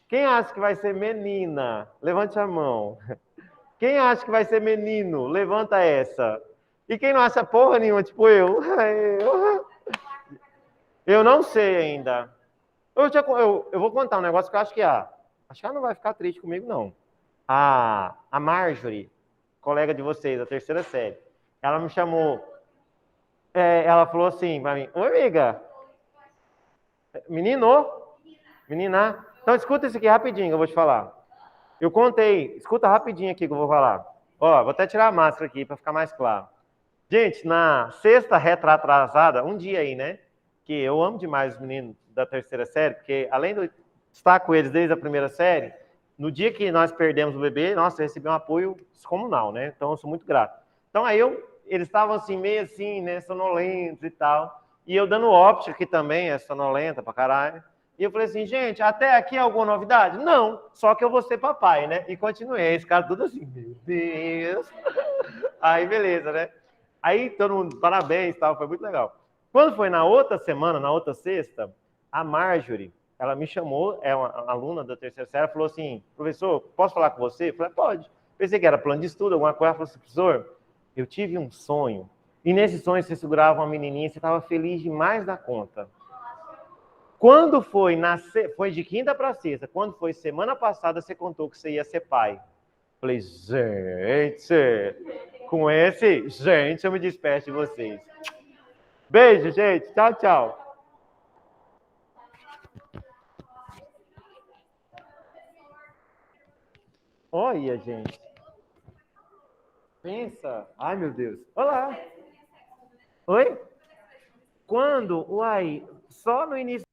Quem acha que vai ser menina? Levante a mão. Quem acha que vai ser menino? Levanta essa. E quem não acha porra nenhuma, tipo eu? Eu não sei ainda. Eu vou contar um negócio que eu acho que acho que ela não vai ficar triste comigo, não. A Marjorie, colega de vocês, da 3ª série, ela me chamou, ela falou assim pra mim, oi, amiga. Menino? Menina? Então escuta isso aqui rapidinho que eu vou te falar. Eu contei, escuta rapidinho aqui que eu vou falar. Ó, vou até tirar a máscara aqui para ficar mais claro. Gente, na sexta retrasada, um dia aí, né? Que eu amo demais os meninos da 3ª série, porque além de eu estar com eles desde a 1ª série, no dia que nós perdemos o bebê, nossa, eu recebi um apoio descomunal, né? Então eu sou muito grato. Então aí eles estavam assim, meio assim, né? Sonolentos e tal. E eu dando óptica, que também é sonolenta pra caralho. E eu falei assim, gente, até aqui alguma novidade? Não, só que eu vou ser papai, né? E continuei, esse cara tudo assim, meu Deus. Aí, beleza, né? Aí, todo mundo, parabéns, tal, foi muito legal. Quando foi na outra semana, na outra sexta, a Marjorie, ela me chamou, é uma aluna da 3ª série, falou assim, professor, posso falar com você? Eu falei, pode. Pensei que era plano de estudo, alguma coisa. Ela falou assim, professor, eu tive um sonho, e nesse sonho você segurava uma menininha, você estava feliz demais da conta. Quando foi de quinta para sexta, quando foi semana passada, você contou que você ia ser pai. Falei, gente, com gente, eu me despeço de vocês. Beijo, gente. Tchau, tchau. Olha, gente. Pensa. Ai, meu Deus. Olá. Oi? Quando? Uai, só no início.